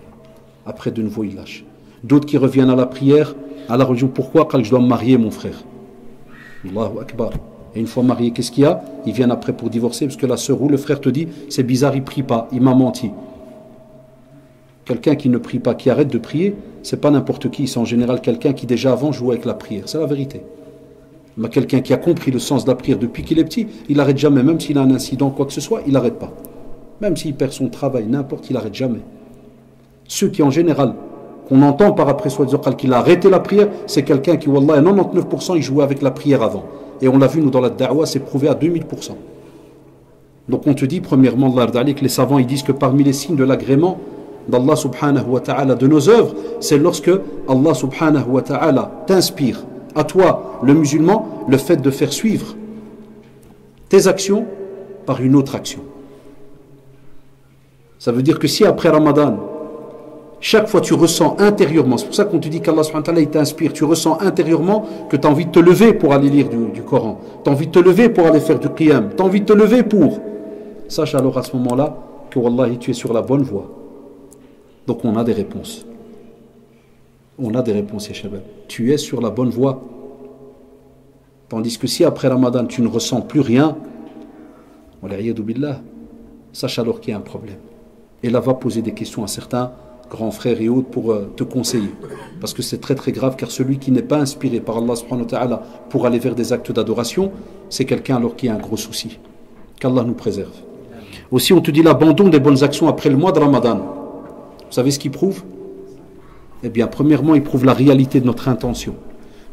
Après de nouveau il lâche. D'autres qui reviennent à la prière, à la religion, pourquoi? Quand je dois me marier mon frère. Allahu Akbar. Et une fois marié, qu'est-ce qu'il y a? Ils viennent après pour divorcer parce que la sœur ou le frère te dit c'est bizarre, il ne prie pas, il m'a menti. Quelqu'un qui ne prie pas, qui arrête de prier, c'est pas n'importe qui, c'est en général quelqu'un qui déjà avant jouait avec la prière, c'est la vérité. Mais quelqu'un qui a compris le sens de la prière depuis qu'il est petit, il n'arrête jamais, même s'il a un incident, quoi que ce soit, il n'arrête pas. Même s'il perd son travail, n'importe, il n'arrête jamais. Ceux qui en général, qu'on entend par après soi qu'il a arrêté la prière, c'est quelqu'un qui, wallah, 99% il jouait avec la prière avant. Et on l'a vu, nous, dans la da'wa, c'est prouvé à 2000%. Donc on te dit, premièrement, que les savants, ils disent que parmi les signes de l'agrément d'Allah subhanahu wa ta'ala de nos œuvres, c'est lorsque Allah subhanahu wa ta'ala t'inspire, à toi, le musulman, le fait de faire suivre tes actions par une autre action. Ça veut dire que si après Ramadan, chaque fois tu ressens intérieurement, c'est pour ça qu'on te dit qu'Allah subhanahu wa ta'ala il t'inspire, tu ressens intérieurement que tu as envie de te lever pour aller lire du Coran, tu as envie de te lever pour aller faire du qiyam, tu as envie de te lever pour. Sache alors à ce moment-là que wallahi tu es sur la bonne voie. Donc on a des réponses. On a des réponses, ya shabab. Tu es sur la bonne voie. Tandis que si après Ramadan tu ne ressens plus rien, Wal'iyadu billah, sache alors qu'il y a un problème. Et là, va poser des questions à certains grands frères et autres pour te conseiller. Parce que c'est très très grave, car celui qui n'est pas inspiré par Allah subhanahu wa ta'ala pour aller vers des actes d'adoration, c'est quelqu'un alors qui a un gros souci. Qu'Allah nous préserve. Aussi, on te dit l'abandon des bonnes actions après le mois de Ramadan. Vous savez ce qu'il prouve? Eh bien, premièrement, il prouve la réalité de notre intention.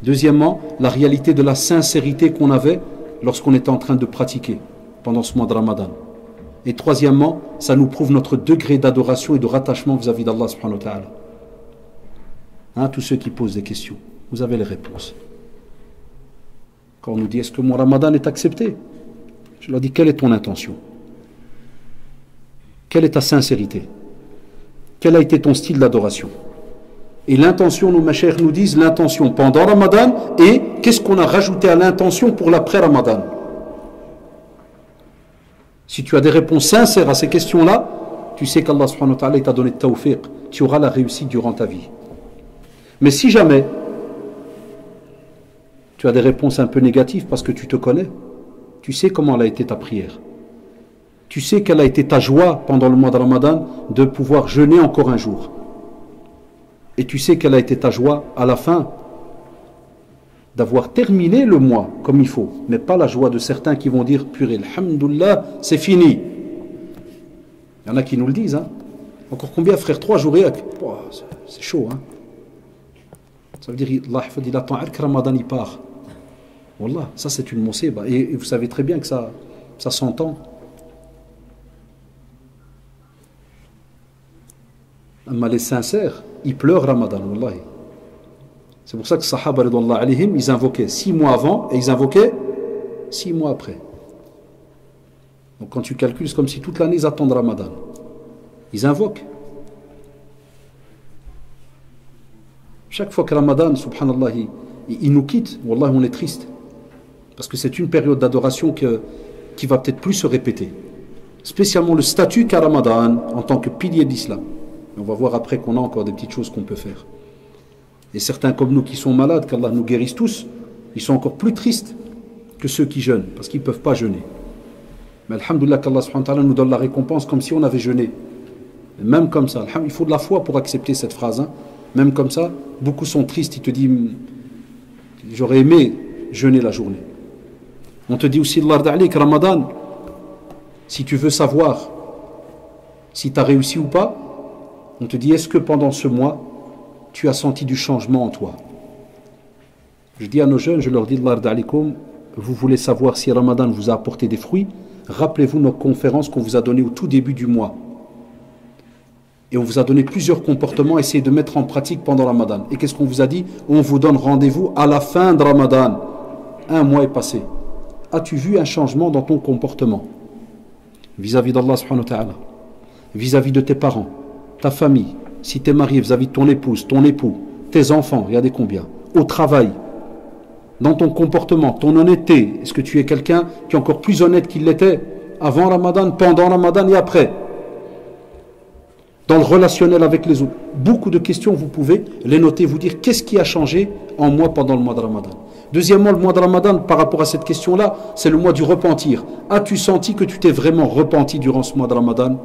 Deuxièmement, la réalité de la sincérité qu'on avait lorsqu'on était en train de pratiquer pendant ce mois de Ramadan. Et troisièmement, ça nous prouve notre degré d'adoration et de rattachement vis-à-vis d'Allah subhanahu wa ta'ala. Hein, tous ceux qui posent des questions, vous avez les réponses. Quand on nous dit est-ce que mon Ramadan est accepté, je leur dis quelle est ton intention? Quelle est ta sincérité? Quel a été ton style d'adoration? Et l'intention, nos machères nous disent l'intention pendant Ramadan et qu'est-ce qu'on a rajouté à l'intention pour l'après-Ramadan. Si tu as des réponses sincères à ces questions-là, tu sais qu'Allah subhanahu wa ta'ala t'a donné de tawfiq, tu auras la réussite durant ta vie. Mais si jamais tu as des réponses un peu négatives parce que tu te connais, tu sais comment elle a été ta prière. Tu sais quelle a été ta joie pendant le mois de Ramadan de pouvoir jeûner encore un jour. Et tu sais quelle a été ta joie à la fin d'avoir terminé le mois comme il faut, mais pas la joie de certains qui vont dire purée, alhamdoulilah, c'est fini. Il y en a qui nous le disent. Hein. Encore combien, frère? 3 jours et oh, c'est chaud. Hein. Ça veut dire il attend que Ramadan il part. Wallah, ça c'est une musiba. Et vous savez très bien que ça s'entend. Mais les sincères, ils pleurent Ramadan, wallahi. C'est pour ça que les Sahaba, ils invoquaient 6 mois avant et ils invoquaient 6 mois après. Donc quand tu calcules, c'est comme si toute l'année ils attendent Ramadan. Ils invoquent. Chaque fois que Ramadan, subhanallah, il nous quitte, wallah, on est triste. Parce que c'est une période d'adoration qui va peut-être plus se répéter. Spécialement le statut qu'a Ramadan en tant que pilier de l'islam. On va voir après qu'on a encore des petites choses qu'on peut faire. Et certains comme nous qui sont malades, qu'Allah nous guérisse tous, ils sont encore plus tristes que ceux qui jeûnent, parce qu'ils ne peuvent pas jeûner. Mais alhamdoulilah qu'Allah subhanahu wa ta'ala nous donne la récompense comme si on avait jeûné. Et même comme ça, il faut de la foi pour accepter cette phrase. Hein. Même comme ça, beaucoup sont tristes, ils te disent j'aurais aimé jeûner la journée. On te dit aussi que Ramadan, si tu veux savoir si tu as réussi ou pas, on te dit est-ce que pendant ce mois tu as senti du changement en toi? Je dis à nos jeunes, je leur dis vous voulez savoir si Ramadan vous a apporté des fruits, rappelez-vous nos conférences qu'on vous a données au tout début du mois. Et on vous a donné plusieurs comportements, essayez de mettre en pratique pendant Ramadan. Et qu'est-ce qu'on vous a dit? On vous donne rendez-vous à la fin de Ramadan. 1 mois est passé. As-tu vu un changement dans ton comportement vis-à-vis d'Allah subhanahu wa ta'ala, vis-à-vis de tes parents, ta famille, si tu es marié vis-à-vis de ton épouse, ton époux, tes enfants, regardez combien, au travail, dans ton comportement, ton honnêteté, est-ce que tu es quelqu'un qui est encore plus honnête qu'il l'était avant Ramadan, pendant Ramadan et après? Dans le relationnel avec les autres, beaucoup de questions, vous pouvez les noter, vous dire qu'est-ce qui a changé en moi pendant le mois de Ramadan. Deuxièmement, le mois de Ramadan, par rapport à cette question-là, c'est le mois du repentir. As-tu senti que tu t'es vraiment repenti durant ce mois de Ramadan?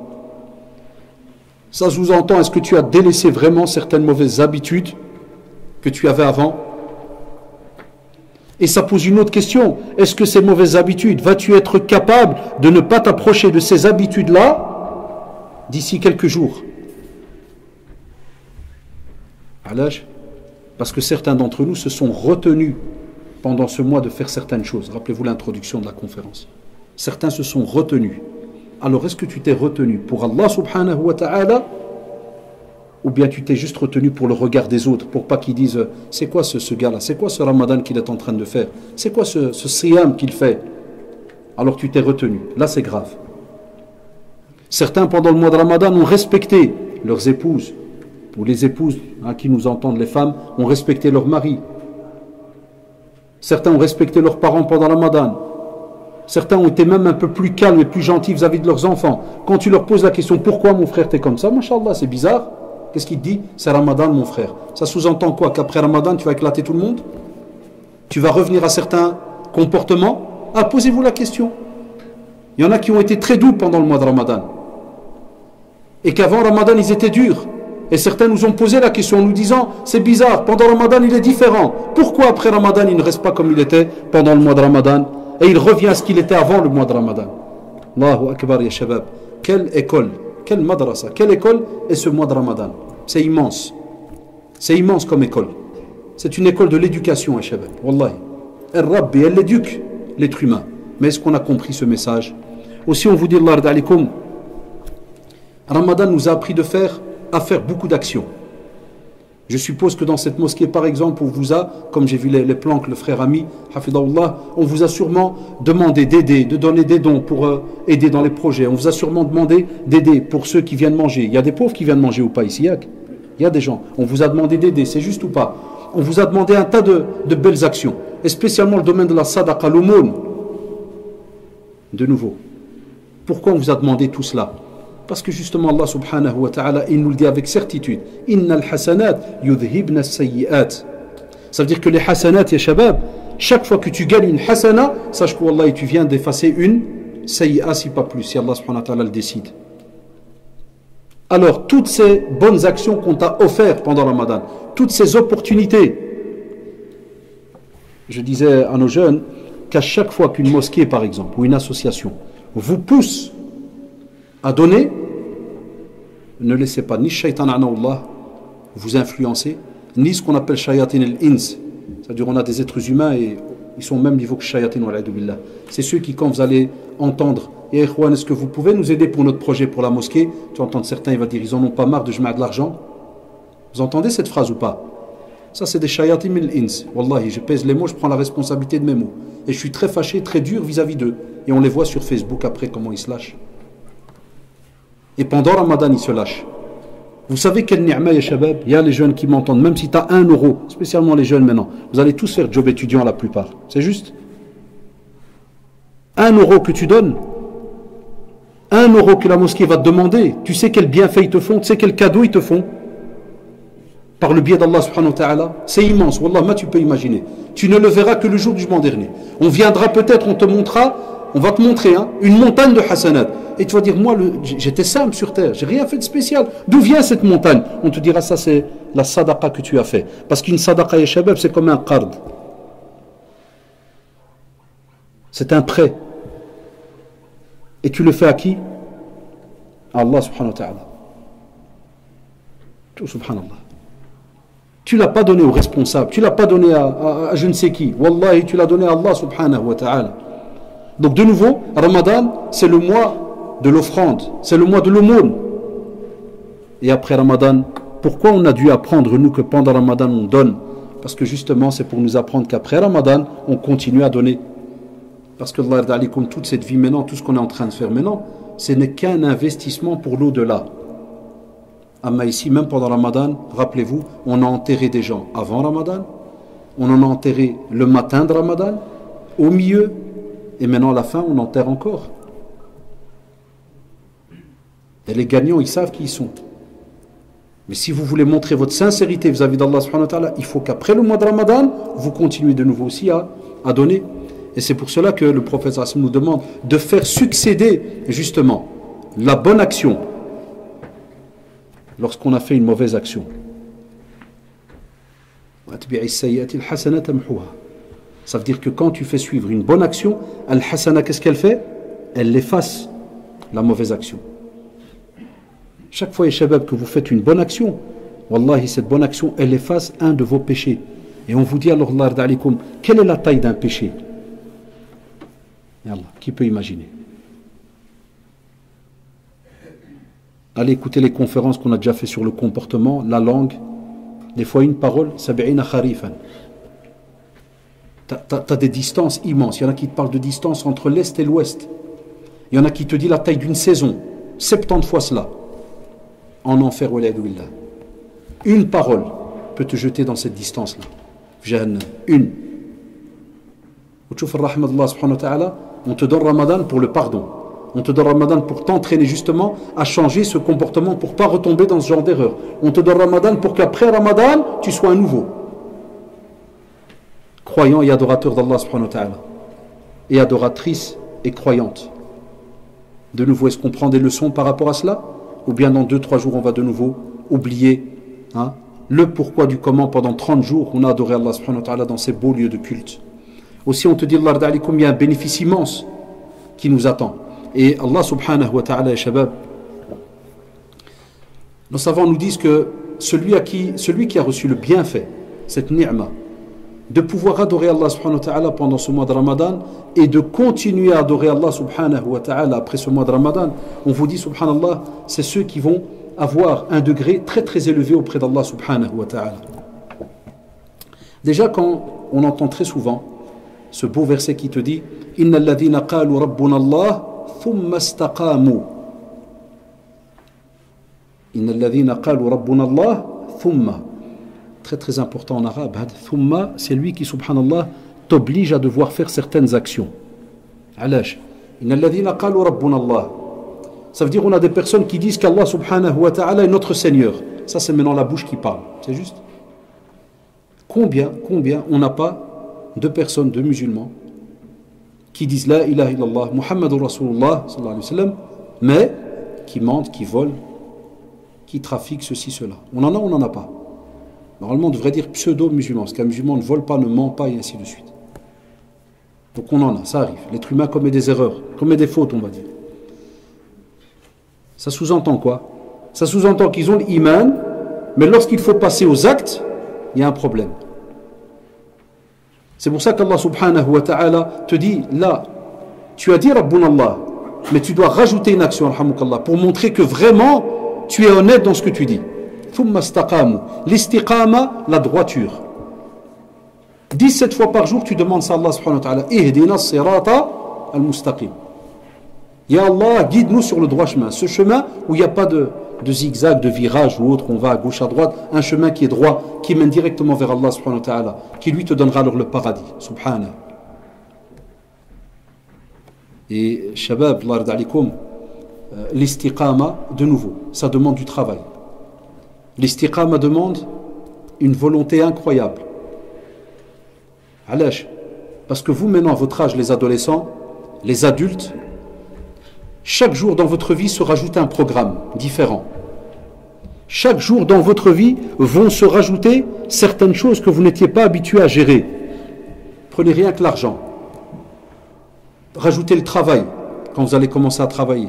Ça sous-entend, est-ce que tu as délaissé vraiment certaines mauvaises habitudes que tu avais avant? Et ça pose une autre question. Est-ce que ces mauvaises habitudes, vas-tu être capable de ne pas t'approcher de ces habitudes-là d'ici quelques jours? À l'âge? Parce que certains d'entre nous se sont retenus pendant ce mois de faire certaines choses. Rappelez-vous l'introduction de la conférence. Certains se sont retenus. Alors est-ce que tu t'es retenu pour Allah subhanahu wa ta'ala, ou bien tu t'es juste retenu pour le regard des autres, pour pas qu'ils disent c'est quoi ce gars-là, c'est quoi ce Ramadan qu'il est en train de faire, c'est quoi ce siyam qu'il fait? Alors tu t'es retenu. Là c'est grave. Certains pendant le mois de Ramadan ont respecté leurs épouses, ou les épouses qui nous entendent, les femmes, ont respecté leur mari. Certains ont respecté leurs parents pendant le Ramadan. Certains ont été même un peu plus calmes et plus gentils vis-à-vis de leurs enfants. Quand tu leur poses la question, pourquoi mon frère t'es comme ça? Masha'Allah, c'est bizarre. Qu'est-ce qu'il te dit? C'est Ramadan mon frère. Ça sous-entend quoi? Qu'après Ramadan tu vas éclater tout le monde? Tu vas revenir à certains comportements? Ah, posez-vous la question. Il y en a qui ont été très doux pendant le mois de Ramadan. Et qu'avant Ramadan, ils étaient durs. Et certains nous ont posé la question en nous disant, c'est bizarre, pendant Ramadan, il est différent. Pourquoi après Ramadan, il ne reste pas comme il était pendant le mois de Ramadan? Et il revient à ce qu'il était avant le mois de Ramadan. Allahu Akbar ya Shabab. Quelle école, quelle madrasa, quelle école est ce mois de Ramadan? C'est immense. C'est immense comme école. C'est une école de l'éducation, ya Shabab. Wallahi. El-Rabbi, elle éduque l'être humain. Mais est-ce qu'on a compris ce message? Aussi, on vous dit, Allah rada'alikum, Ramadan nous a appris à faire beaucoup d'actions. Je suppose que dans cette mosquée, par exemple, on vous a, comme j'ai vu les plans que le frère a mis, Hafidahullah, on vous a sûrement demandé d'aider, de donner des dons pour aider dans les projets. On vous a sûrement demandé d'aider pour ceux qui viennent manger. Il y a des pauvres qui viennent manger ou pas ici? Il y a des gens. On vous a demandé d'aider, c'est juste ou pas? On vous a demandé un tas de belles actions. Et spécialement le domaine de la sadaqa, l'aumône. De nouveau. Pourquoi on vous a demandé tout cela? Parce que justement Allah subhanahu wa ta'ala, il nous le dit avec certitude. Innal hasanat yudhibna sayyi'at. Ça veut dire que les hasanat, ya shabab, chaque fois que tu gagnes une hasana, sache que Allah, tu viens d'effacer une sayyi'a, si pas plus, si Allah subhanahu wa ta'ala le décide. Alors, toutes ces bonnes actions qu'on t'a offertes pendant Ramadan, toutes ces opportunités, je disais à nos jeunes qu'à chaque fois qu'une mosquée, par exemple, ou une association vous pousse à donner, ne laissez pas ni shaitan anawallah vous influencer, ni ce qu'on appelle shayatin al-ins, c'est-à-dire on a des êtres humains et ils sont au même niveau que shayatin wa'alaidu billah. C'est ceux qui, quand vous allez entendre, et ikhwan, est-ce que vous pouvez nous aider pour notre projet pour la mosquée, tu entends certains, il va dire, ils en ont pas marre de jema'a de l'argent. Vous entendez cette phrase ou pas? Ça c'est des shayatin al-ins. Wallahi, je pèse les mots, je prends la responsabilité de mes mots. Et je suis très fâché, très dur vis-à-vis d'eux. Et on les voit sur Facebook après comment ils se lâchent. Et pendant Ramadan, ils se lâchent. Vous savez quel ni'ma, ya shabab? Il y a les jeunes qui m'entendent, même si tu as 1 euro, spécialement les jeunes maintenant, vous allez tous faire job étudiant la plupart. C'est juste 1 euro que tu donnes, 1 euro que la mosquée va te demander, tu sais quel bienfait ils te font, tu sais quel cadeau ils te font par le biais d'Allah subhanahu wa ta'ala. C'est immense, wallah, ma tu peux imaginer. Tu ne le verras que le jour du jugement dernier. On viendra peut-être, on te montrera, on va te montrer une montagne de hasanat. Et tu vas dire, moi j'étais simple sur terre, j'ai rien fait de spécial. D'où vient cette montagne? On te dira, ça c'est la sadaqa que tu as fait. Parce qu'une sadaqa ya shabab, c'est comme un qard. C'est un prêt. Et tu le fais à qui? À Allah subhanahu wa ta'ala. Tout subhanallah. Tu ne l'as pas donné au responsable, tu ne l'as pas donné à je ne sais qui. Wallahi, tu l'as donné à Allah subhanahu wa ta'ala. Donc de nouveau, Ramadan, c'est le mois de l'offrande, c'est le mois de l'aumône. Et après Ramadan, pourquoi on a dû apprendre, nous, que pendant Ramadan, on donne? Parce que justement, c'est pour nous apprendre qu'après Ramadan, on continue à donner. Parce que Allah, comme toute cette vie maintenant, tout ce qu'on est en train de faire maintenant, ce n'est qu'un investissement pour l'au-delà. Mais ici, même pendant Ramadan, rappelez-vous, on a enterré des gens avant Ramadan, on en a enterré le matin de Ramadan, au milieu, et maintenant à la fin, on enterre encore. Et les gagnants, ils savent qui ils sont. Mais si vous voulez montrer votre sincérité vis-à-vis d'Allah subhanahu wa ta'ala, il faut qu'après le mois de Ramadan, vous continuez de nouveau aussi à donner. Et c'est pour cela que le prophète nous demande de faire succéder justement la bonne action lorsqu'on a fait une mauvaise action. Ça veut dire que quand tu fais suivre une bonne action, al-hasana, qu'est-ce qu'elle fait? Elle efface la mauvaise action. Chaque fois, les shabab, que vous faites une bonne action, wallahi, cette bonne action, elle efface un de vos péchés. Et on vous dit alors, quelle est la taille d'un péché? Yallah, qui peut imaginer? Allez écouter les conférences qu'on a déjà fait sur le comportement, la langue. Des fois, une parole, sab'ina kharifan. T'as des distances immenses. Il y en a qui te parlent de distance entre l'Est et l'Ouest. Il y en a qui te disent la taille d'une saison. 70 fois cela. En enfer, wala'adu billah. Une parole peut te jeter dans cette distance-là. Jahannam. Une. On te donne Ramadan pour le pardon. On te donne Ramadan pour t'entraîner justement à changer ce comportement pour ne pas retomber dans ce genre d'erreur. On te donne Ramadan pour qu'après Ramadan, tu sois un nouveau croyant et adorateur d'Allah subhanahu wa ta'ala. Et adoratrice et croyante. De nouveau, est-ce qu'on prend des leçons par rapport à cela? Ou bien dans 2-3 jours, on va de nouveau oublier le pourquoi du comment pendant 30 jours, on a adoré Allah subhanahu wa ta'ala dans ces beaux lieux de culte. Aussi, on te dit, Allah il y a un bénéfice immense qui nous attend. Et Allah subhanahu wa ta'ala, shabab, nos savants nous disent que celui qui a reçu le bienfait, cette ni'ma, de pouvoir adorer Allah subhanahu wa ta'ala pendant ce mois de Ramadan et de continuer à adorer Allah subhanahu wa ta'ala après ce mois de Ramadan, on vous dit subhanallah, c'est ceux qui vont avoir un degré très très élevé auprès d'Allah subhanahu wa ta'ala. Déjà quand on entend très souvent ce beau verset qui te dit Inna alladhina qalu rabbuna Allah thumma istaqamu. Inna alladhina qalu rabbuna Allah thumma. Très très important en arabe. Thumma, c'est lui qui subhanallah t'oblige à devoir faire certaines actions. Alash. Inna alladhina qalu rabbuna Allah. Ça veut dire on a des personnes qui disent qu'Allah subhanahu wa ta'ala est notre Seigneur. Ça c'est maintenant la bouche qui parle. C'est juste. Combien on n'a pas de personnes, de musulmans, qui disent La ilaha illallah, Muhammadur Rasulullah, sallallahu alayhi wa sallam, mais qui mentent, qui volent, qui trafiquent ceci, cela. On en a ou on n'en a pas? Normalement, on devrait dire pseudo-musulman, parce qu'un musulman ne vole pas, ne ment pas, et ainsi de suite. Donc on en a, ça arrive. L'être humain commet des erreurs, commet des fautes, on va dire. Ça sous-entend quoi? Ça sous-entend qu'ils ont l'iman, mais lorsqu'il faut passer aux actes, il y a un problème. C'est pour ça qu'Allah subhanahu wa ta'ala te dit, là, tu as dit Rabbun Allah, mais tu dois rajouter une action, alhamdoulilah, pour montrer que vraiment, tu es honnête dans ce que tu dis. Thumma istaqamu. L'istiqama, la droiture. 17 fois par jour, tu demandes ça à Allah subhanahu wa ta'ala. Ihdina sirata al-mustaqim. Ya Allah, guide-nous sur le droit chemin. Ce chemin où il n'y a pas de zigzag, de virage ou autre, on va à gauche, à droite. Un chemin qui est droit, qui mène directement vers Allah subhanahu wa ta'ala, qui lui te donnera alors le paradis. Subhanallah. Et shabab, Allah yarda alikum, l'istiqama, de nouveau, ça demande du travail. L'istiqama demande une volonté incroyable. Alash, parce que vous maintenant à votre âge, les adolescents, les adultes, chaque jour dans votre vie se rajoute un programme différent. Chaque jour dans votre vie vont se rajouter certaines choses que vous n'étiez pas habitué à gérer. Prenez rien que l'argent. Rajoutez le travail quand vous allez commencer à travailler.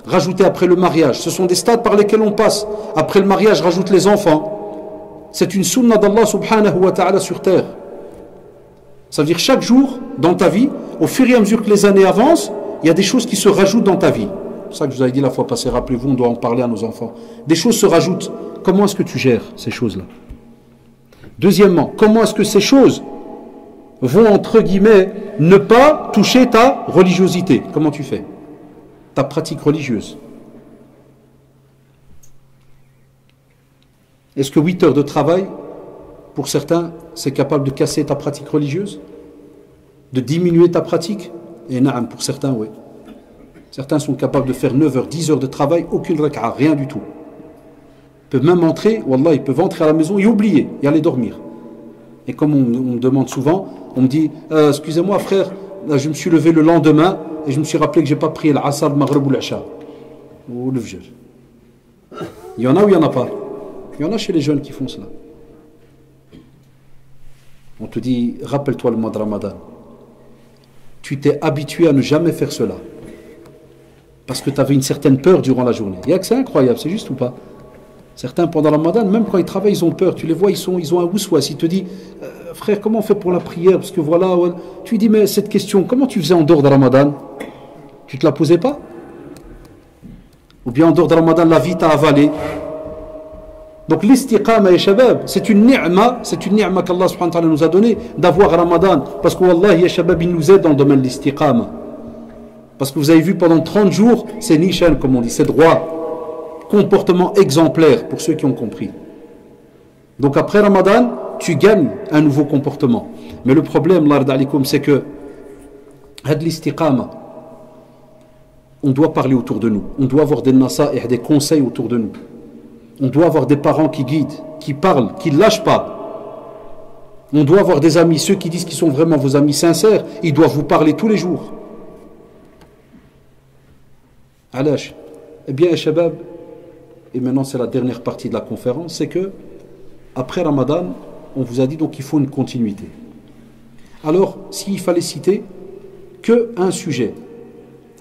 Rajoutez après le mariage. Ce sont des stades par lesquels on passe. Après le mariage, rajoute les enfants. C'est une sunna d'Allah subhanahu wa ta'ala sur terre. Ça veut dire chaque jour dans ta vie, au fur et à mesure que les années avancent, il y a des choses qui se rajoutent dans ta vie. C'est ça que je vous avais dit la fois passée, rappelez-vous, on doit en parler à nos enfants. Des choses se rajoutent. Comment est-ce que tu gères ces choses-là? Deuxièmement, comment est-ce que ces choses vont, entre guillemets, ne pas toucher ta religiosité? Comment tu fais? Ta pratique religieuse. Est-ce que 8 heures de travail, pour certains, c'est capable de casser ta pratique religieuse? De diminuer ta pratique? Et naam, pour certains, oui. Certains sont capables de faire 9 heures, 10 heures de travail, aucune raka'a, rien du tout. Ils peuvent même entrer, wallah, ils peuvent entrer à la maison et oublier, et aller dormir. Et comme on me demande souvent, on me dit, excusez-moi frère, là, je me suis levé le lendemain, et je me suis rappelé que je n'ai pas prié l'Asr, le Maghrib ou l'Isha. Ou le Fajr. Il y en a ou il n'y en a pas? Il y en a chez les jeunes qui font cela. On te dit, rappelle-toi le mois de Ramadan. Tu t'es habitué à ne jamais faire cela. Parce que tu avais une certaine peur durant la journée. Il y a que c'est incroyable, c'est juste ou pas? Certains, pendant le Ramadan, même quand ils travaillent, ils ont peur. Tu les vois, ils ont un ouswas. Ils te disent, frère, comment on fait pour la prière? Parce que voilà, tu lui dis, mais cette question, comment tu faisais en dehors de Ramadan? Tu te la posais pas? Ou bien en dehors de Ramadan, la vie t'a avalé? Donc l'istiqama et shabab, c'est une ni'ma qu'Allah subhanahu wa ta'ala nous a donné d'avoir Ramadan. Parce que Wallah, ya shabab, il nous aide dans le domaine de l'istiqama. Parce que vous avez vu pendant 30 jours, c'est nishan, comme on dit, c'est droit. Comportement exemplaire pour ceux qui ont compris. Donc après Ramadan, tu gagnes un nouveau comportement. Mais le problème, c'est que l'istiqama, on doit parler autour de nous. On doit avoir des nasa'ih, des conseils autour de nous. On doit avoir des parents qui guident, qui parlent, qui ne lâchent pas. On doit avoir des amis, ceux qui disent qu'ils sont vraiment vos amis sincères, ils doivent vous parler tous les jours. Alash. Eh bien, Shabab, et maintenant c'est la dernière partie de la conférence, c'est que après Ramadan, on vous a dit donc qu'il faut une continuité. Alors, s'il fallait citer qu'un sujet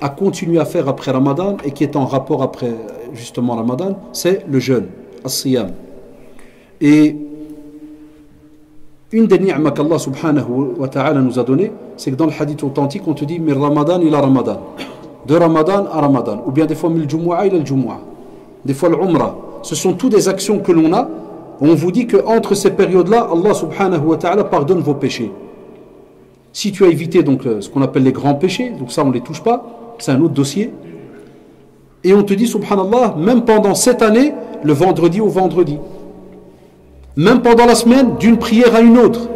à continuer à faire après Ramadan et qui est en rapport après justement Ramadan, c'est le jeûne, as-siyam. Et une des ni'mas qu'Allah subhanahu wa ta'ala nous a donné, c'est que dans le hadith authentique, on te dit min Ramadan ila Ramadan, de Ramadan à Ramadan, ou bien des fois min Jumu'ah ila Jumu'ah, des fois l'Umrah. Ce sont toutes des actions que l'on a. On vous dit qu'entre ces périodes-là, Allah subhanahu wa ta'ala pardonne vos péchés. Si tu as évité donc ce qu'on appelle les grands péchés, donc ça on ne les touche pas, c'est un autre dossier. Et on te dit subhanallah, même pendant cette année, le vendredi au vendredi, même pendant la semaine, d'une prière à une autre,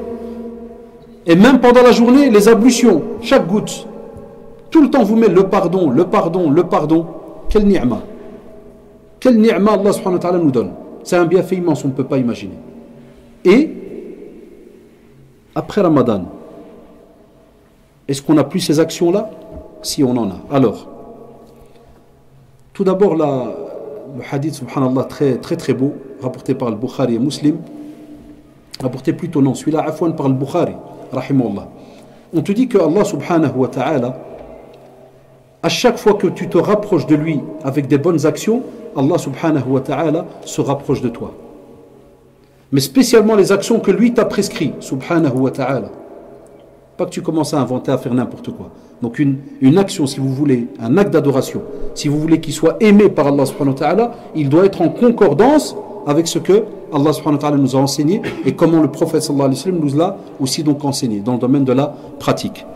et même pendant la journée, les ablutions, chaque goutte, tout le temps vous met le pardon, le pardon, le pardon. Quelle ni'ma, quelle ni'ma Allah subhanahu wa ta'ala nous donne. C'est un bienfait immense, on ne peut pas imaginer. Et après Ramadan, est-ce qu'on n'a plus ces actions-là? Si on en a. Alors, tout d'abord, le hadith, subhanallah, très très très beau, rapporté par le Bukhari et Muslim, rapporté plutôt non, celui-là, afwan, par le Bukhari, rahimahullah. On te dit que Allah subhanahu wa ta'ala, à chaque fois que tu te rapproches de lui avec des bonnes actions, Allah subhanahu wa ta'ala se rapproche de toi. Mais spécialement les actions que lui t'a prescrit, subhanahu wa ta'ala. Pas que tu commences à inventer, à faire n'importe quoi. Donc une action, si vous voulez, un acte d'adoration, si vous voulez qu'il soit aimé par Allah subhanahu wa ta'ala, il doit être en concordance avec ce que Allah subhanahu wa ta'ala nous a enseigné et comment le prophète sallallahu alayhi wa sallam nous l'a aussi donc enseigné dans le domaine de la pratique.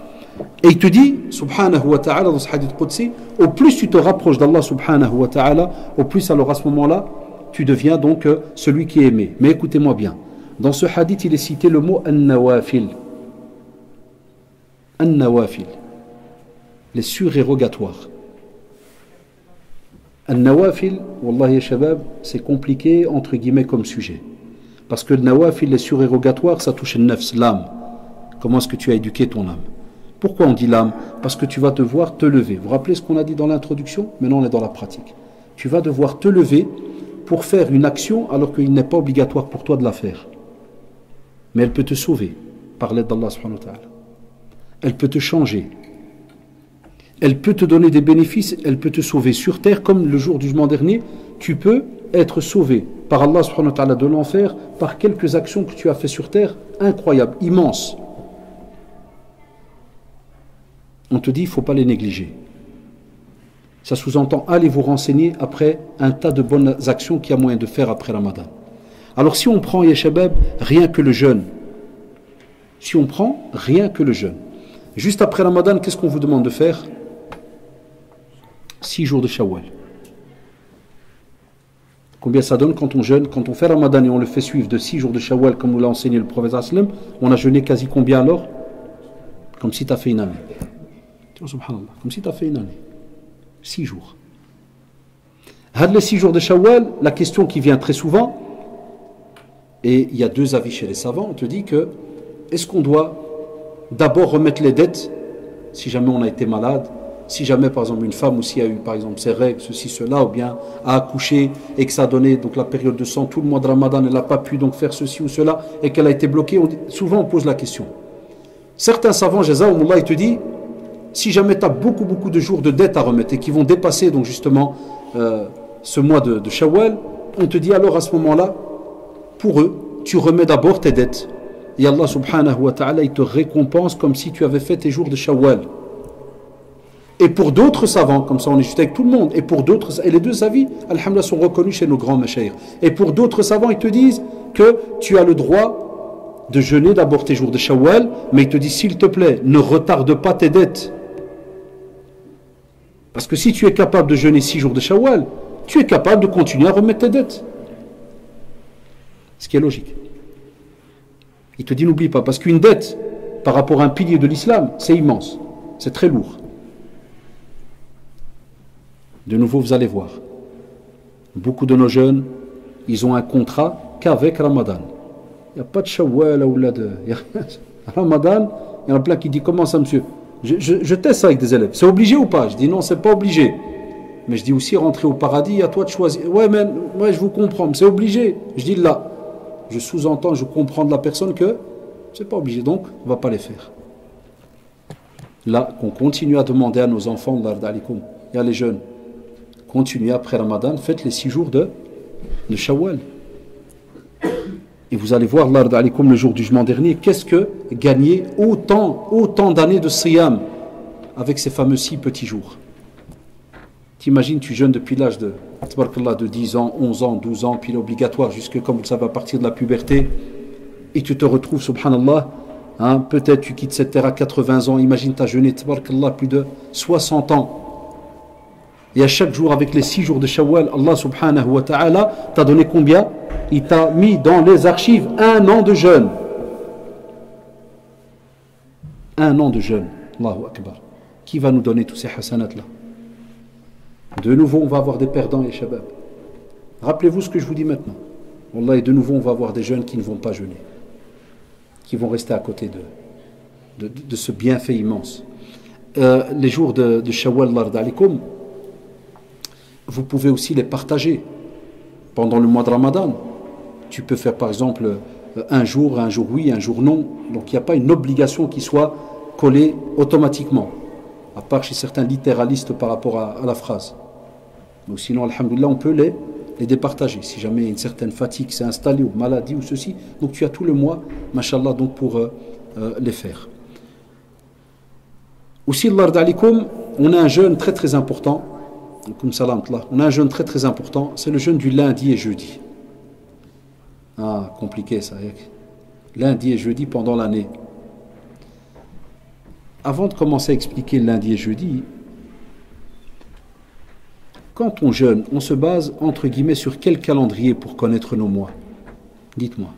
Et il te dit, subhanahu wa ta'ala, dans ce hadith qudsi, au plus tu te rapproches d'Allah subhanahu wa ta'ala, au plus alors à ce moment-là, tu deviens donc celui qui est aimé. Mais écoutez-moi bien, dans ce hadith, il est cité le mot an-nawafil. An-nawafil, les surérogatoires. An-nawafil, wallahi ya shabab, c'est compliqué entre guillemets comme sujet. Parce que le nawafil, les surérogatoires, ça touche le nafs, l'âme. Comment est-ce que tu as éduqué ton âme? Pourquoi on dit l'âme? Parce que tu vas devoir te lever. Vous vous rappelez ce qu'on a dit dans l'introduction? Maintenant on est dans la pratique. Tu vas devoir te lever pour faire une action alors qu'il n'est pas obligatoire pour toi de la faire. Mais elle peut te sauver par l'aide d'Allah subhanahu wa ta'ala. Elle peut te changer. Elle peut te donner des bénéfices, elle peut te sauver sur terre comme le jour du jugement dernier. Tu peux être sauvé par Allah subhanahu wa ta'ala de l'enfer par quelques actions que tu as fait sur terre incroyables, immenses. On te dit, il ne faut pas les négliger. Ça sous-entend, allez vous renseigner après un tas de bonnes actions qu'il y a moyen de faire après Ramadan. Alors si on prend, ya shabab, rien que le jeûne, si on prend rien que le jeûne, juste après Ramadan, qu'est-ce qu'on vous demande de faire? 6 jours de Shawwal. Combien ça donne quand on jeûne? Quand on fait Ramadan et on le fait suivre de 6 jours de Shawwal, comme nous l'a enseigné le prophète sallam, on a jeûné quasi combien alors? Comme si tu as fait une année. Subhanallah, comme si tu as fait une année. 6 jours. Les 6 jours de Shawwal, la question qui vient très souvent, et il y a 2 avis chez les savants, on te dit que est-ce qu'on doit d'abord remettre les dettes si jamais on a été malade, si jamais par exemple une femme aussi a eu par exemple ses règles, ceci, cela, ou bien a accouché et que ça a donné donc la période de sang, tout le mois de Ramadan, elle n'a pas pu donc faire ceci ou cela et qu'elle a été bloquée, souvent on pose la question. Certains savants, Jazaoumullah, ils te disent si jamais tu as beaucoup de jours de dettes à remettre et qui vont dépasser donc justement ce mois de Shawwal, on te dit alors à ce moment-là, pour eux, tu remets d'abord tes dettes. Et Allah subhanahu wa ta'ala, il te récompense comme si tu avais fait tes jours de Shawwal. Et pour d'autres savants, comme ça on est juste avec tout le monde, et pour d'autres, et les 2 avis, alhamdulillah, sont reconnus chez nos grands mashayikh. Et pour d'autres savants, ils te disent que tu as le droit de jeûner d'abord tes jours de Shawwal, mais ils te disent s'il te plaît, ne retarde pas tes dettes. Parce que si tu es capable de jeûner 6 jours de Shawwal, tu es capable de continuer à remettre tes dettes. Ce qui est logique. Il te dit n'oublie pas, parce qu'une dette par rapport à un pilier de l'islam, c'est immense, c'est très lourd. De nouveau, vous allez voir, beaucoup de nos jeunes, ils ont un contrat qu'avec Ramadan. Il n'y a pas de Shawwal ou là de Ramadan. Il y en a plein qui disent comment ça, monsieur? Je teste ça avec des élèves. C'est obligé ou pas? Je dis non, c'est pas obligé. Mais je dis aussi, rentrer au paradis, à toi de choisir. Ouais, mais moi je vous comprends, mais c'est obligé. Je dis là, je sous-entends, je comprends de la personne que c'est pas obligé, donc on va pas les faire. Là, qu'on continue à demander à nos enfants, il y a les jeunes, continuez après Ramadan, faites les 6 jours de Shawwal. Et vous allez voir, le jour du jugement dernier, qu'est-ce que gagner autant d'années de siyam avec ces fameux 6 petits jours. T'imagines, tu jeûnes depuis l'âge de 10 ans, 11 ans, 12 ans, puis l'obligatoire, jusque comme vous le savez, à partir de la puberté, et tu te retrouves, subhanallah, hein, peut-être tu quittes cette terre à 80 ans, imagine tu as jeûné, tabarakallah, plus de 60 ans. Et à chaque jour, avec les 6 jours de Shawwal, Allah subhanahu wa ta'ala t'a donné combien? Il t'a mis dans les archives 1 an de jeûne. 1 an de jeûne. Allahu Akbar. Qui va nous donner tous ces hasanats-là? De nouveau, on va avoir des perdants et shabab. Rappelez-vous ce que je vous dis maintenant. Wallah, et de nouveau, on va avoir des jeunes qui ne vont pas jeûner, qui vont rester à côté de ce bienfait immense. Les jours de Shawwal, vous pouvez aussi les partager pendant le mois de Ramadan. Tu peux faire par exemple un jour oui, un jour non. Donc il n'y a pas une obligation qui soit collée automatiquement, à part chez certains littéralistes par rapport à la phrase. Mais sinon, alhamdoulilah, on peut les départager. Si jamais une certaine fatigue s'est installée, ou maladie, ou ceci, donc tu as tout le mois, mashallah, donc pour les faire. Aussi, on a un jeûne très très important. On a un jeûne très très important, c'est le jeûne du lundi et jeudi. Ah, compliqué ça. Lundi et jeudi pendant l'année. Avant de commencer à expliquer lundi et jeudi, quand on jeûne, on se base entre guillemets sur quel calendrier pour connaître nos mois? Dites-moi.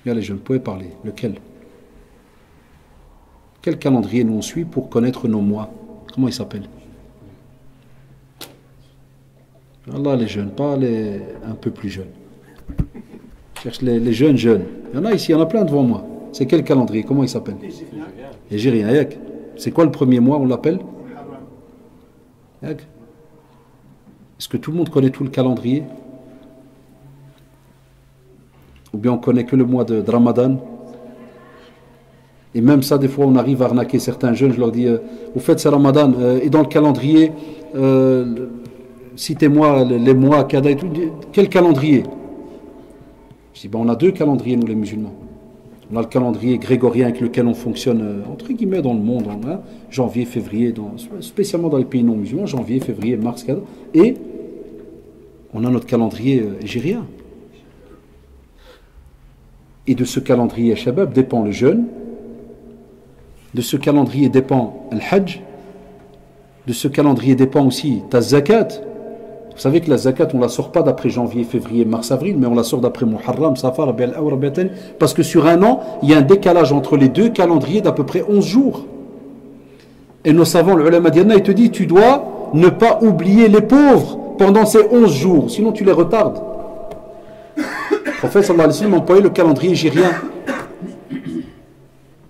Il y a les jeunes, vous pouvez parler. Lequel? Quel calendrier nous on suit pour connaître nos mois? Comment il s'appelle? Allah, les jeunes, pas les un peu plus jeunes. Je cherche les jeunes. Il y en a ici, il y en a plein devant moi. C'est quel calendrier? Comment il s'appelle? Hégirien. C'est quoi le premier mois? On l'appelle? Est-ce que tout le monde connaît tout le calendrier? Ou bien on connaît que le mois de Ramadan? Et même ça, des fois, on arrive à arnaquer certains jeunes. Je leur dis, au fait, c'est Ramadan. Et dans le calendrier, citez-moi les mois, Kada et tout. Quel calendrier? Je dis, on a 2 calendriers, nous les musulmans. On a le calendrier grégorien avec lequel on fonctionne, entre guillemets, dans le monde, hein, janvier, février, spécialement dans les pays non musulmans, janvier, février, mars, Kada. Et on a notre calendrier hégirien. Et de ce calendrier Shabab dépend le jeûne. De ce calendrier dépend le Hajj. De ce calendrier dépend aussi ta zakat. Vous savez que la zakat, on ne la sort pas d'après janvier, février, mars, avril, mais on la sort d'après Muharram, Safar, Rabi al-Awwal, Rabi al-Thani, parce que sur un an, il y a un décalage entre les 2 calendriers d'à peu près 11 jours. Et nos savants, le ulama d'Yana, il te dit, tu dois ne pas oublier les pauvres pendant ces 11 jours, sinon tu les retardes. Le prophète sallallahu alayhi wa sallam employait le calendrier hégirien.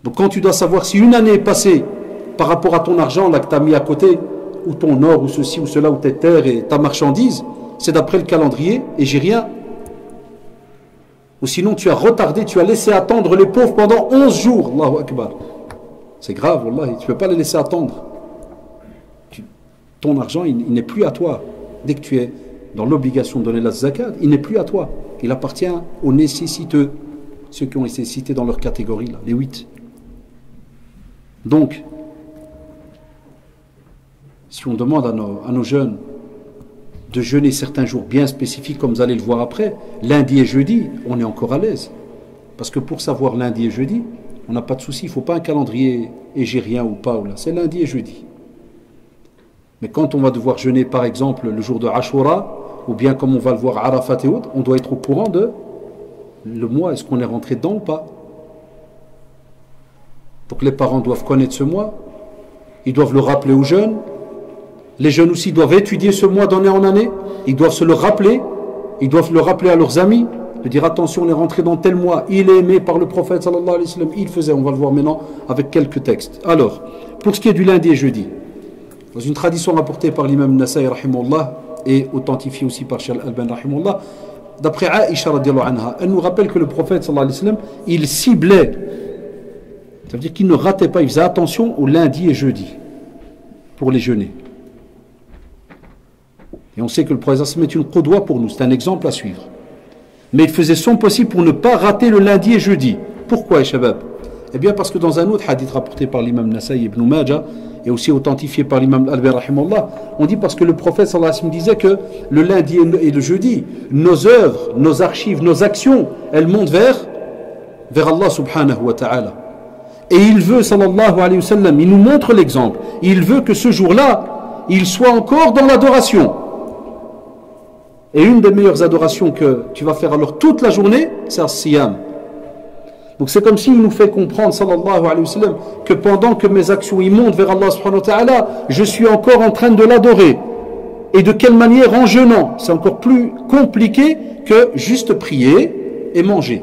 Donc quand tu dois savoir si une année est passée par rapport à ton argent là que tu as mis à côté, ou ton or, ou ceci, ou cela, ou tes terres et ta marchandise, c'est d'après le calendrier hégirien. Ou sinon tu as retardé, tu as laissé attendre les pauvres pendant 11 jours. Allahu Akbar. C'est grave, wallah, tu ne peux pas les laisser attendre. Ton argent, il n'est plus à toi. Dès que tu es dans l'obligation de donner la zakat, il n'est plus à toi. Il appartient aux nécessiteux, ceux qui ont été cités dans leur catégorie, là, les 8. Donc, si on demande à nos jeunes de jeûner certains jours bien spécifiques, comme vous allez le voir après, lundi et jeudi, on est encore à l'aise. Parce que pour savoir lundi et jeudi, on n'a pas de souci, il ne faut pas un calendrier hégirien ou pas, c'est lundi et jeudi. Mais quand on va devoir jeûner, par exemple, le jour de Ashura, ou bien comme on va le voir à Arafat et autres, on doit être au courant de le mois, est-ce qu'on est rentré dedans ou pas. Donc les parents doivent connaître ce mois, ils doivent le rappeler aux jeunes, les jeunes aussi doivent étudier ce mois d'année en année, ils doivent se le rappeler, ils doivent le rappeler à leurs amis, de dire attention, on est rentré dans tel mois, il est aimé par le prophète sallallahu alayhi wa sallam, il faisait, on va le voir maintenant avec quelques textes. Alors, pour ce qui est du lundi et jeudi, Dans une tradition rapportée par l'imam Nasaï rahimahullah et authentifiée aussi par Cheikh Al-Albani rahimahullah, d'après Aïcha radiallahu anha, elle nous rappelle que le prophète sallallahu alayhi wa sallam, il ciblait, ça veut dire qu'il ne ratait pas, il faisait attention au lundi et jeudi pour les jeûner. Et on sait que le prophète sallallahu alayhi wa sallam est une qudwa pour nous, c'est un exemple à suivre. Mais il faisait son possible pour ne pas rater le lundi et jeudi. Pourquoi, Shabab? Eh bien parce que dans un autre hadith rapporté par l'imam Nasaï ibn Majah et aussi authentifié par l'imam Al-Albani rahimahullah, on dit parce que le prophète sallallahu alayhi wa sallam disait que le lundi et le jeudi, nos œuvres, nos archives, nos actions, elles montent vers Allah subhanahu wa ta'ala. Et il veut, sallallahu alayhi wa sallam, il nous montre l'exemple, il veut que ce jour-là, il soit encore dans l'adoration. Et une des meilleures adorations que tu vas faire alors toute la journée, c'est as-siyam. Donc c'est comme s'il nous fait comprendre, sallallahu alayhi wa sallam, que pendant que mes actions y montent vers Allah subhanahu wa ta'ala, je suis encore en train de l'adorer. Et de quelle manière? En jeûnant. C'est encore plus compliqué que juste prier et manger.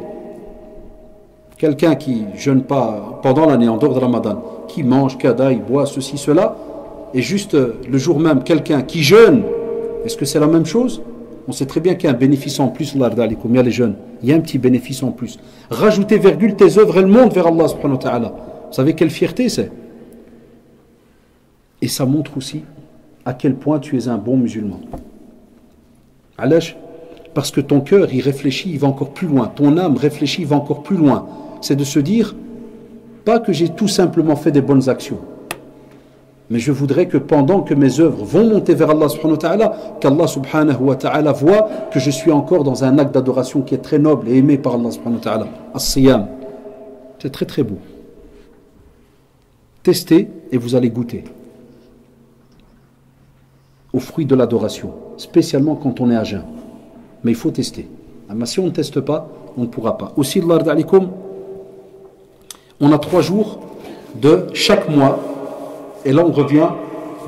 Quelqu'un qui jeûne pas pendant l'année, en dehors de Ramadan, qui mange, kadaï, boit, ceci, cela, et juste le jour même, quelqu'un qui jeûne, est-ce que c'est la même chose? On sait très bien qu'il y a un bénéfice en plus, il y a les jeunes, il y a un petit bénéfice en plus. Rajoutez virgule, tes œuvres, elles montent vers Allah subhanahu wa ta'ala. Vous savez quelle fierté c'est? Et ça montre aussi à quel point tu es un bon musulman. Alash, parce que ton cœur, il réfléchit, il va encore plus loin. Ton âme réfléchit, il va encore plus loin. C'est de se dire, pas que j'ai tout simplement fait des bonnes actions, mais je voudrais que pendant que mes œuvres vont monter vers Allah subhanahu wa ta'ala, qu'Allah subhanahu wa ta'ala voit que je suis encore dans un acte d'adoration qui est très noble et aimé par Allah subhanahu wa ta'ala. As-siyam. C'est très très beau. Testez et vous allez goûter aux fruits de l'adoration, spécialement quand on est à jeun. Mais il faut tester. Mais si on ne teste pas, on ne pourra pas. Aussi, on a 3 jours de chaque mois. Et là, on revient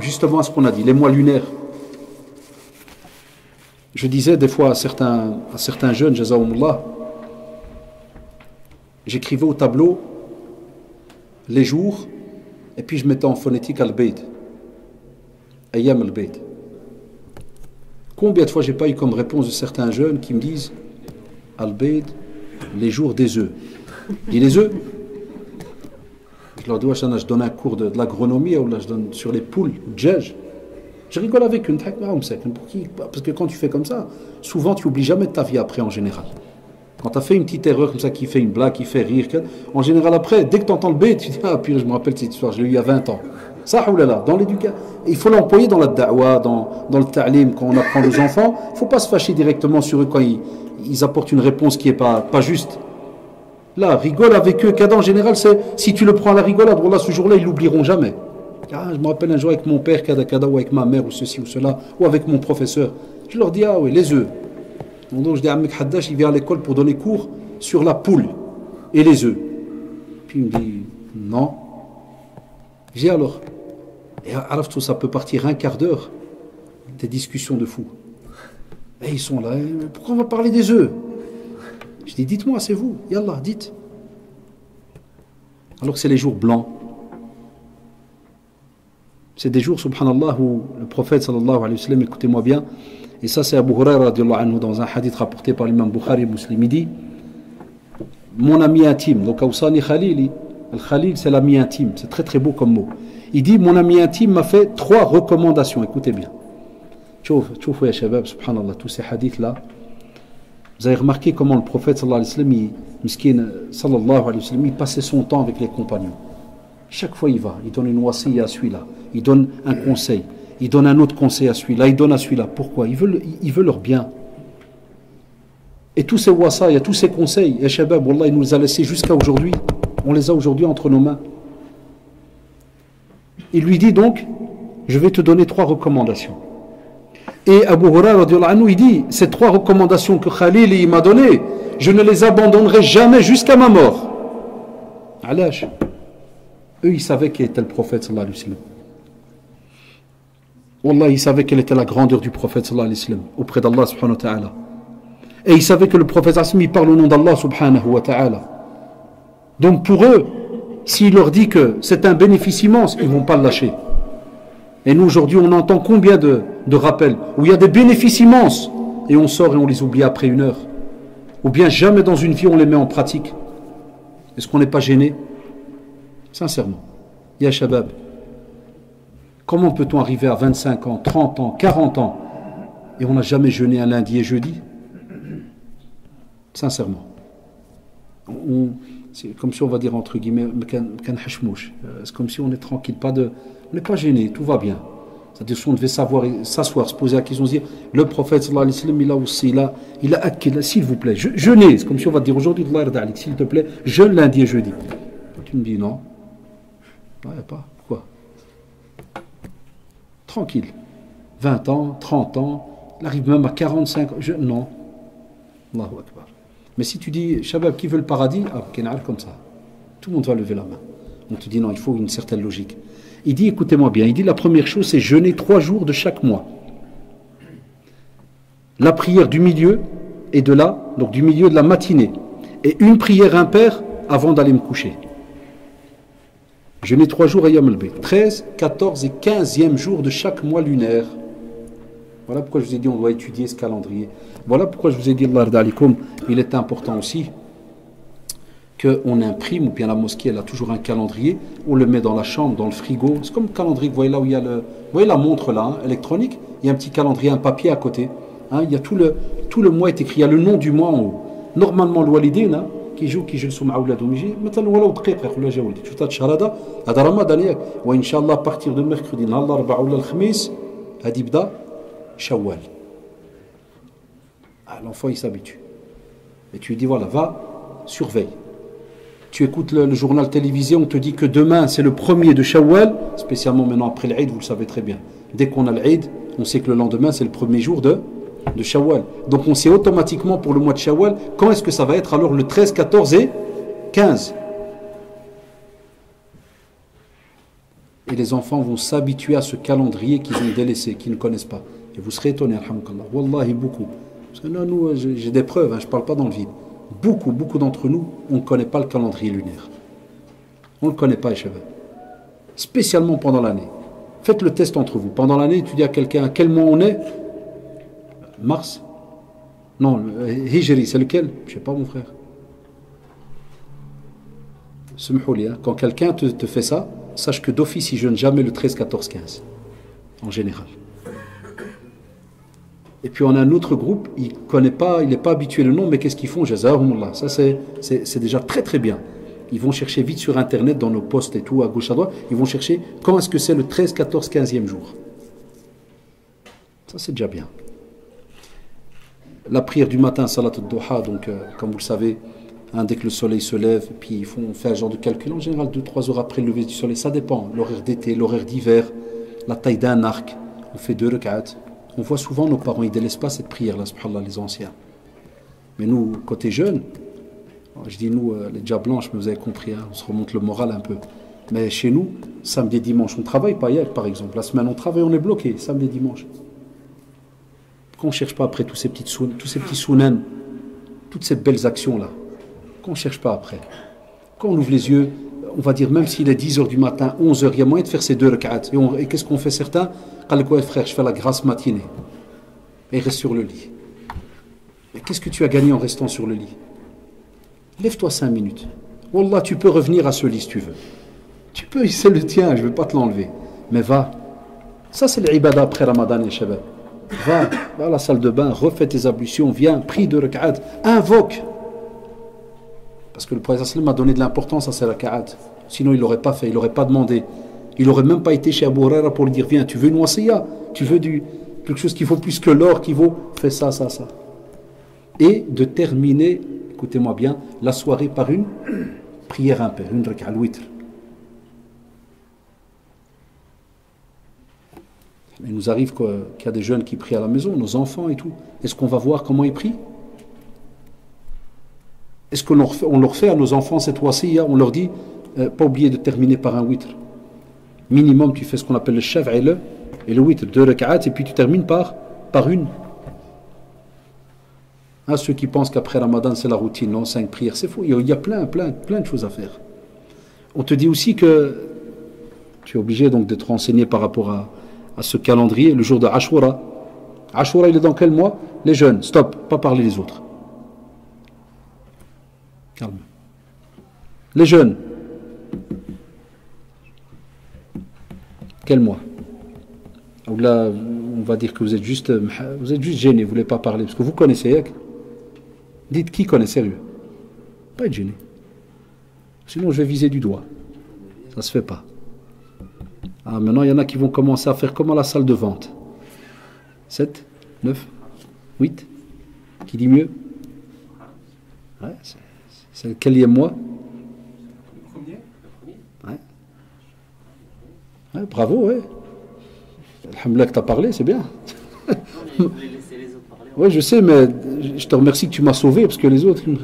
justement à ce qu'on a dit, les mois lunaires. Je disais des fois à certains jeunes, jazaoumullah, j'écrivais au tableau les jours, et puis je mettais en phonétique al-Bayd, Ayyam al-Bayd. Combien de fois j'ai pas eu comme réponse de certains jeunes qui me disent al-Bayd, les jours des œufs. Je dis les œufs. Je leur dis, je donne un cours de l'agronomie, ou là je donne sur les poules, djej. Je rigole avec eux, parce que quand tu fais comme ça, souvent tu n'oublies jamais de ta vie après en général. Quand tu as fait une petite erreur comme ça qui fait une blague, qui fait rire, en général après, dès que tu entends le bête, tu dis, ah puis je me rappelle cette histoire, je l'ai eu il y a 20 ans. Ça, oulala, dans l'éducation, il faut l'employer dans la da'wa, dans le ta'lim, quand on apprend aux enfants, il ne faut pas se fâcher directement sur eux quand ils apportent une réponse qui n'est pas juste. Là, rigole avec eux, en général, c'est si tu le prends à la rigolade, voilà, ce jour-là, ils l'oublieront jamais. Ah, je me rappelle un jour avec mon père, ou avec ma mère, ou ceci ou cela, ou avec mon professeur. Je leur dis, ah oui, les œufs. Donc je dis à Mek Haddash, il vient à l'école pour donner cours sur la poule et les œufs. Puis il me dit, non. Je dis alors, et alors ça peut partir un quart d'heure, des discussions de fous. Et ils sont là, pourquoi on va parler des œufs? Je dis, dites-moi, c'est vous, Yallah, dites. Alors que c'est les jours blancs. C'est des jours, subhanallah, où le prophète, sallallahu alayhi wa sallam, écoutez-moi bien, et ça c'est Abu Huraira, radiallahu anhu, dans un hadith rapporté par l'imam Bukhari et Muslim, il dit, mon ami intime, donc Awsani Khalili, Al-Khalil c'est l'ami intime, c'est très très beau comme mot. Il dit, mon ami intime m'a fait 3 recommandations, écoutez bien. Tchouf, ya shabab, subhanallah, tous ces hadiths-là, vous avez remarqué comment le prophète sallallahu alayhi wa sallam, il passait son temps avec les compagnons. Chaque fois il va, il donne une wasiya à celui-là, il donne un conseil, il donne un autre conseil à celui-là, il donne à celui-là. Pourquoi? Il veut leur bien. Et tous ces wasaya, tous ces conseils, et shabab, wallah, il nous les a laissés jusqu'à aujourd'hui. On les a aujourd'hui entre nos mains. Il lui dit donc, je vais te donner 3 recommandations. Et Abu Huraira, il dit, ces 3 recommandations que Khalil m'a données, je ne les abandonnerai jamais jusqu'à ma mort. Alash. Eux, ils savaient qui était le prophète, sallallahu alayhi wa sallam. Wallah, ils savaient quelle était la grandeur du prophète, sallallahu alayhi wa sallam, auprès d'Allah, subhanahu wa ta'ala. Et ils savaient que le prophète, sallallahu alayhi wa sallam, il parle au nom d'Allah, subhanahu wa ta'ala. Donc pour eux, s'il leur dit que c'est un bénéfice immense, ils ne vont pas le lâcher. Et nous, aujourd'hui, on entend combien de rappels où il y a des bénéfices immenses et on sort et on les oublie après 1 heure. Ou bien jamais dans une vie on les met en pratique. Est-ce qu'on n'est pas gêné? Sincèrement. Ya Shabab, comment peut-on arriver à 25 ans, 30 ans, 40 ans et on n'a jamais jeûné un lundi et jeudi? Sincèrement. C'est comme si on va dire entre guillemets, c'est comme si on est tranquille, on n'est pas gêné, tout va bien. C'est-à-dire si on devait savoir s'asseoir, se poser la question, se dire, le prophète sallallahu alayhi wa sallam, il a aussi, il a acquis, s'il vous plaît, jeûnez. C'est comme si on va dire aujourd'hui, s'il te plaît, jeûne lundi et jeudi. Tu me dis non. Non, il n'y a pas. Pourquoi? Tranquille. 20 ans, 30 ans, il arrive même à 45 ans. Non. Allahu Akbar. Mais si tu dis, Shabab, qui veut le paradis? Ah, comme ça. Tout le monde va lever la main. On te dit non, il faut une certaine logique. Il dit, écoutez-moi bien, il dit la première chose, c'est jeûner 3 jours de chaque mois. La prière du milieu et donc du milieu de la matinée. Et une prière impaire avant d'aller me coucher. Jeûner 3 jours à Yom al-Bayt. 13, 14 et 15e jour de chaque mois lunaire. Voilà pourquoi je vous ai dit on doit étudier ce calendrier. Voilà pourquoi je vous ai dit, il est important aussi qu'on imprime, ou bien la mosquée elle a toujours un calendrier, on le met dans la chambre, dans le frigo. C'est comme le calendrier, vous voyez là où il y a vous voyez la montre là, électronique, il y a un petit calendrier, un papier à côté. Il y a tout le mois est écrit, il y a le nom du mois en haut. Normalement, le walidin, qui joue مع اولادهم يجي مثلا ولو دقيقه يقول له جا ولدي شفت هذا الشهر هذا رمضان ياك وان شاء الله بارتير دو ميركودي نهار الاربعاء ولا الخميس هذه يبدا شوال. L'enfant il s'habitue. Et tu lui dis voilà, va, surveille. Tu écoutes le journal télévisé, on te dit que demain c'est le 1er de Shawwal, spécialement maintenant après l'Eid, vous le savez très bien. Dès qu'on a l'Eid, on sait que le lendemain c'est le 1er jour de Shawwal. Donc on sait automatiquement pour le mois de Shawwal quand est-ce que ça va être alors le 13, 14 et 15. Et les enfants vont s'habituer à ce calendrier qu'ils ont délaissé, qu'ils ne connaissent pas. Et vous serez étonnés, alhamdoulilah. Wallahi, beaucoup. Parce que là, nous, j'ai des preuves, je ne parle pas dans le vide. Beaucoup d'entre nous, on ne connaît pas le calendrier lunaire. On ne le connaît pas, les cheveux. Spécialement pendant l'année. Faites le test entre vous. Pendant l'année, tu dis à quelqu'un à quel mois on est. Mars. Non, Hijri, c'est lequel? Je ne sais pas, mon frère. Quand quelqu'un te fait ça, sache que d'office, il jeûne jamais le 13, 14, 15. En général. Et puis on a un autre groupe, il connaît pas, il n'est pas habitué le nom, mais qu'est-ce qu'ils font? Jazahumullah. Ça c'est déjà très bien. Ils vont chercher vite sur internet, dans nos posts et tout, à gauche à droite, ils vont chercher quand est-ce que c'est le 13, 14, 15e jour. Ça c'est déjà bien. La prière du matin, salat al-duha, donc comme vous le savez, dès que le soleil se lève, puis on fait un genre de calcul, en général 2-3 heures après le lever du soleil, ça dépend, l'horaire d'été, l'horaire d'hiver, la taille d'un arc, on fait 2 rak'at. On voit souvent nos parents, ils ne délaissent pas cette prière-là, subhanallah, les anciens. Mais nous, côté jeunes, je dis nous, les déjà blanches, mais vous avez compris, on se remonte le moral un peu. Mais chez nous, samedi et dimanche, on ne travaille pas hier, par exemple. La semaine, on travaille, on est bloqué, samedi et dimanche. Pourquoi on ne cherche pas après tous ces petits sounen, toutes ces belles actions-là? Pourquoi on ne cherche pas après? Quand on ouvre les yeux, on va dire, même s'il est 10h du matin, 11h, il y a moyen de faire ces 2 rak'at. Et qu'est-ce qu'on fait certains? Frère, je fais la grasse matinée. Et il reste sur le lit. Mais qu'est-ce que tu as gagné en restant sur le lit? Lève-toi 5 minutes. Wallah, tu peux revenir à ce lit si tu veux. Tu peux, c'est le tien, je ne vais pas te l'enlever. Mais va. Ça, c'est l'ibada après Ramadan, les shabab. Va à la salle de bain, refais tes ablutions, viens, prie 2 rak'at, invoque. Parce que le prophète sallam a donné de l'importance à ces rak'at. Sinon, il ne l'aurait pas fait, il n'aurait pas demandé. Il n'aurait même pas été chez Abu Huraira pour lui dire viens, tu veux une wasiya, tu veux quelque chose qui vaut plus que l'or, qui vaut, fais ça. Et de terminer, écoutez-moi bien, la soirée par une prière impaire, une rak'a al-witr. Il nous arrive qu'il y a des jeunes qui prient à la maison, nos enfants et tout. Est-ce qu'on va voir comment ils prient? Est-ce qu'on leur fait à nos enfants cette wasiya? On leur dit, pas oublier de terminer par un witr. Minimum, tu fais ce qu'on appelle le shaf' et le witr, 2 rak'at, et puis tu termines par une. Ceux qui pensent qu'après Ramadan c'est la routine, non, 5 prières, c'est faux. Il y a plein de choses à faire. On te dit aussi que tu es obligé donc de te renseigner par rapport à ce calendrier, le jour de Ashura. Ashura, il est dans quel mois? Les jeunes, stop, pas parler les autres. Calme. Les jeunes. Quel mois? Ou là, on va dire que vous êtes juste gêné, vous ne voulez pas parler, parce que vous connaissez. Dites qui connaît, sérieux. Pas être gêné. Sinon, je vais viser du doigt. Ça ne se fait pas. Ah, maintenant, il y en a qui vont commencer à faire comme à la salle de vente. 7, 9, 8. Qui dit mieux? Ouais, c'est le quatrième mois? Ouais. Ouais, bravo, ouais. Alhamdoulilah que tu as parlé, c'est bien. Oui, je sais, mais je te remercie que tu m'as sauvé, parce que les autres, il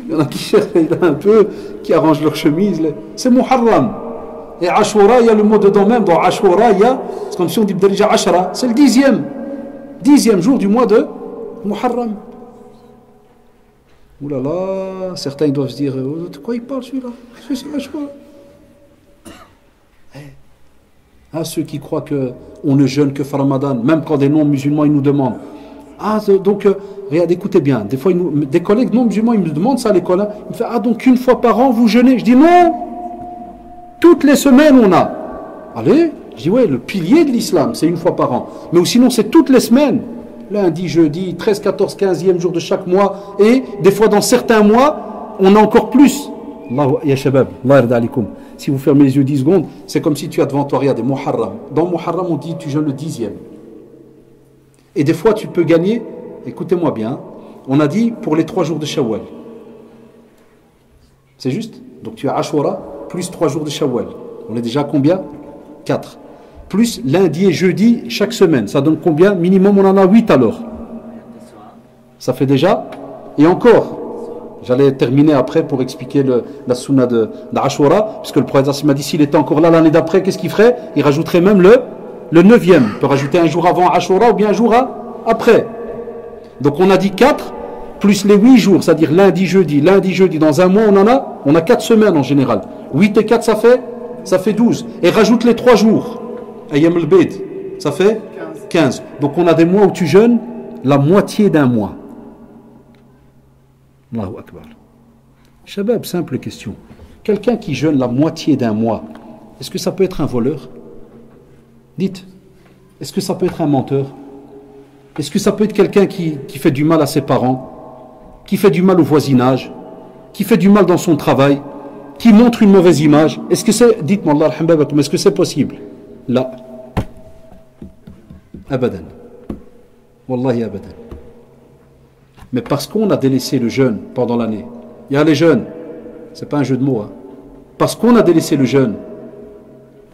y en a qui cherchent un peu, qui arrangent leur chemise. C'est Muharram. Et Ashura, il y a le mot dedans même. Dans Ashura, il y a, c'est comme si on dit déjà Ashra, c'est le 10e jour du mois de Muharram. Ouh là là, certains ils doivent se dire, de quoi il parle celui-là? C'est Ashura. Ah, ceux qui croient qu'on ne jeûne que fin Ramadan, même quand des non-musulmans ils nous demandent. Ah, donc, regardez, écoutez bien, des fois, des collègues non-musulmans ils me demandent ça à l'école. Hein. Ils me font, ah, donc une fois par an vous jeûnez? Je dis non, toutes les semaines on a. Allez, je dis ouais, le pilier de l'islam c'est une fois par an. Mais sinon c'est toutes les semaines. Lundi, jeudi, 13, 14, 15e jour de chaque mois. Et des fois dans certains mois, on a encore plus. Allah, ya shabab, Allah yarda alikoum. Si vous fermez les yeux 10 secondes, c'est comme si tu as devant toi, regardez, Muharram. Dans Muharram, on dit tu jeûnes le 10e. Et des fois, tu peux gagner, écoutez-moi bien, on a dit pour les 3 jours de Shawwal. C'est juste? Donc tu as Ashura plus 3 jours de Shawwal. On est déjà à combien? 4. Plus lundi et jeudi chaque semaine. Ça donne combien? Minimum, on en a 8 alors. Ça fait déjà? Et encore. J'allais terminer après pour expliquer la sunna d'Ashura, puisque le prophète m'a dit s'il était encore là l'année d'après, qu'est-ce qu'il ferait? Il rajouterait même le 9e. Il peut rajouter un jour avant Ashura ou bien un jour après. Donc on a dit 4 plus les 8 jours, c'est-à-dire lundi, jeudi. Dans un mois, on a 4 semaines en général. 8 et 4, ça fait 12. Et rajoute les 3 jours. Ayyam al-Bid, ça fait 15. Donc on a des mois où tu jeûnes la moitié d'un mois. Allahu Akbar. Shabab, simple question. Quelqu'un qui jeûne la moitié d'un mois, est-ce que ça peut être un voleur? Dites. Est-ce que ça peut être un menteur? Est-ce que ça peut être quelqu'un qui fait du mal à ses parents, qui fait du mal au voisinage, qui fait du mal dans son travail, qui montre une mauvaise image? Est-ce que c'est, dites-moi Allah alhamdoulilah, est-ce que c'est possible? Là. Abadan. Wallahi abadan. Mais parce qu'on a délaissé le jeûne pendant l'année, il y a les jeûnes, c'est pas un jeu de mots, hein. Parce qu'on a délaissé le jeûne,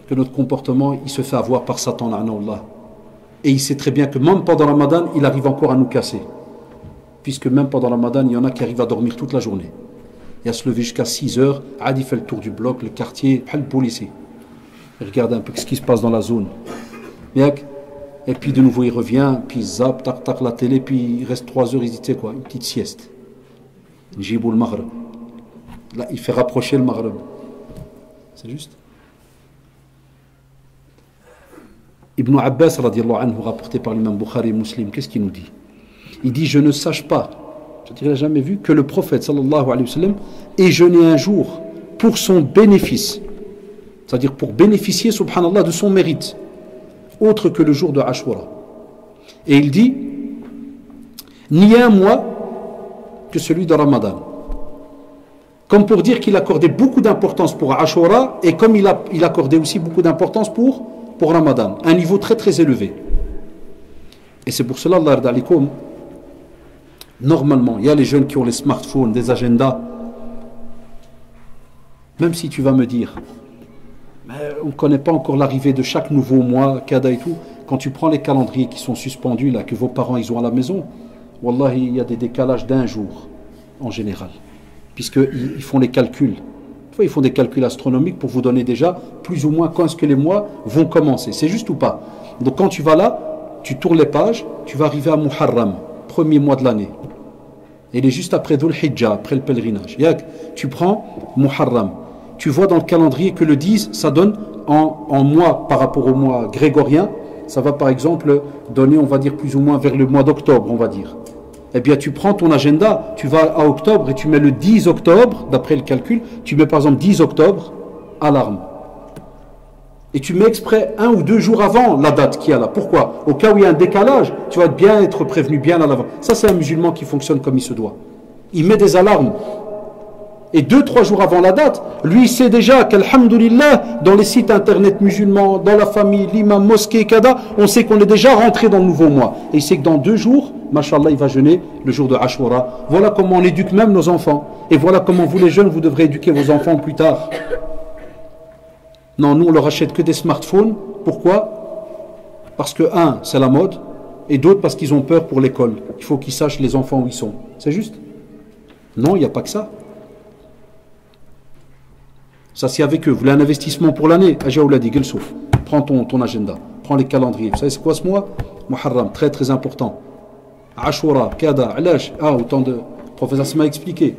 que notre comportement il se fait avoir par Satan, la'anallah. Et il sait très bien que même pendant Ramadan, il arrive encore à nous casser. Puisque même pendant Ramadan, il y en a qui arrivent à dormir toute la journée. Il y a se lever jusqu'à 6 heures, Adi fait le tour du bloc, le quartier, le policier. Il regarde un peu ce qui se passe dans la zone. Et puis de nouveau il revient, puis il zappe, tac tac la télé, puis il reste 3 heures, il dit tu sais quoi, une petite sieste. Jibou le maghreb. Là, il fait rapprocher le maghreb. C'est juste. Ibn Abbas, radiallahu anhu, rapporté par l'imam Bukhari et Muslim, qu'est-ce qu'il nous dit? Il dit, je ne sache pas, je n'ai jamais vu, que le prophète, sallallahu alayhi wa sallam, ait jeûné un jour pour son bénéfice. C'est-à-dire pour bénéficier, subhanallah, de son mérite, autre que le jour de Ashura. Et il dit, ni un mois que celui de Ramadan. Comme pour dire qu'il accordait beaucoup d'importance pour Ashura, et comme il accordait aussi beaucoup d'importance pour Ramadan, un niveau très très élevé. Et c'est pour cela, Allah alikoum, normalement, il y a les jeunes qui ont les smartphones, des agendas. Même si tu vas me dire, mais on ne connaît pas encore l'arrivée de chaque nouveau mois, Kada et tout, quand tu prends les calendriers qui sont suspendus, là, que vos parents ils ont à la maison, Wallahi, il y a des décalages d'un jour, en général. Puisqu'ils font les calculs. Ils font des calculs astronomiques pour vous donner déjà plus ou moins quand est-ce que les mois vont commencer. C'est juste ou pas? Donc quand tu vas là, tu tournes les pages, tu vas arriver à Muharram, premier mois de l'année. Il est juste après Dhul Hijjah, après le pèlerinage. Tu prends Muharram. Tu vois dans le calendrier que le 10, ça donne en mois par rapport au mois grégorien, ça va par exemple donner, on va dire, plus ou moins vers le mois d'octobre, on va dire. Eh bien, tu prends ton agenda, tu vas à octobre et tu mets le 10 octobre, d'après le calcul, tu mets par exemple 10 octobre, alarme. Et tu mets exprès 1 ou 2 jours avant la date qu'il y a là. Pourquoi? Au cas où il y a un décalage, tu vas bien être prévenu bien à l'avant. Ça, c'est un musulman qui fonctionne comme il se doit. Il met des alarmes. Et 2-3 jours avant la date, lui il sait déjà qu'alhamdoulilah, dans les sites internet musulmans, dans la famille, l'imam, mosquée, kada, on sait qu'on est déjà rentré dans le nouveau mois. Et il sait que dans 2 jours, mashallah, il va jeûner le jour de Ashura. Voilà comment on éduque même nos enfants. Et voilà comment vous les jeunes, vous devrez éduquer vos enfants plus tard. Non, nous on leur achète que des smartphones. Pourquoi? Parce que, un, c'est la mode, et d'autres parce qu'ils ont peur pour l'école. Il faut qu'ils sachent les enfants où ils sont. C'est juste? Non, il n'y a pas que ça. Ça, c'est avec eux. Vous voulez un investissement pour l'année? Ajaouladi, Gelsouf. Prends ton agenda. Prends les calendriers. Vous savez, c'est quoi ce mois? Muharram, très très important. Ashura, Kada, Alash. Ah, autant de. Le professeur m'a expliqué.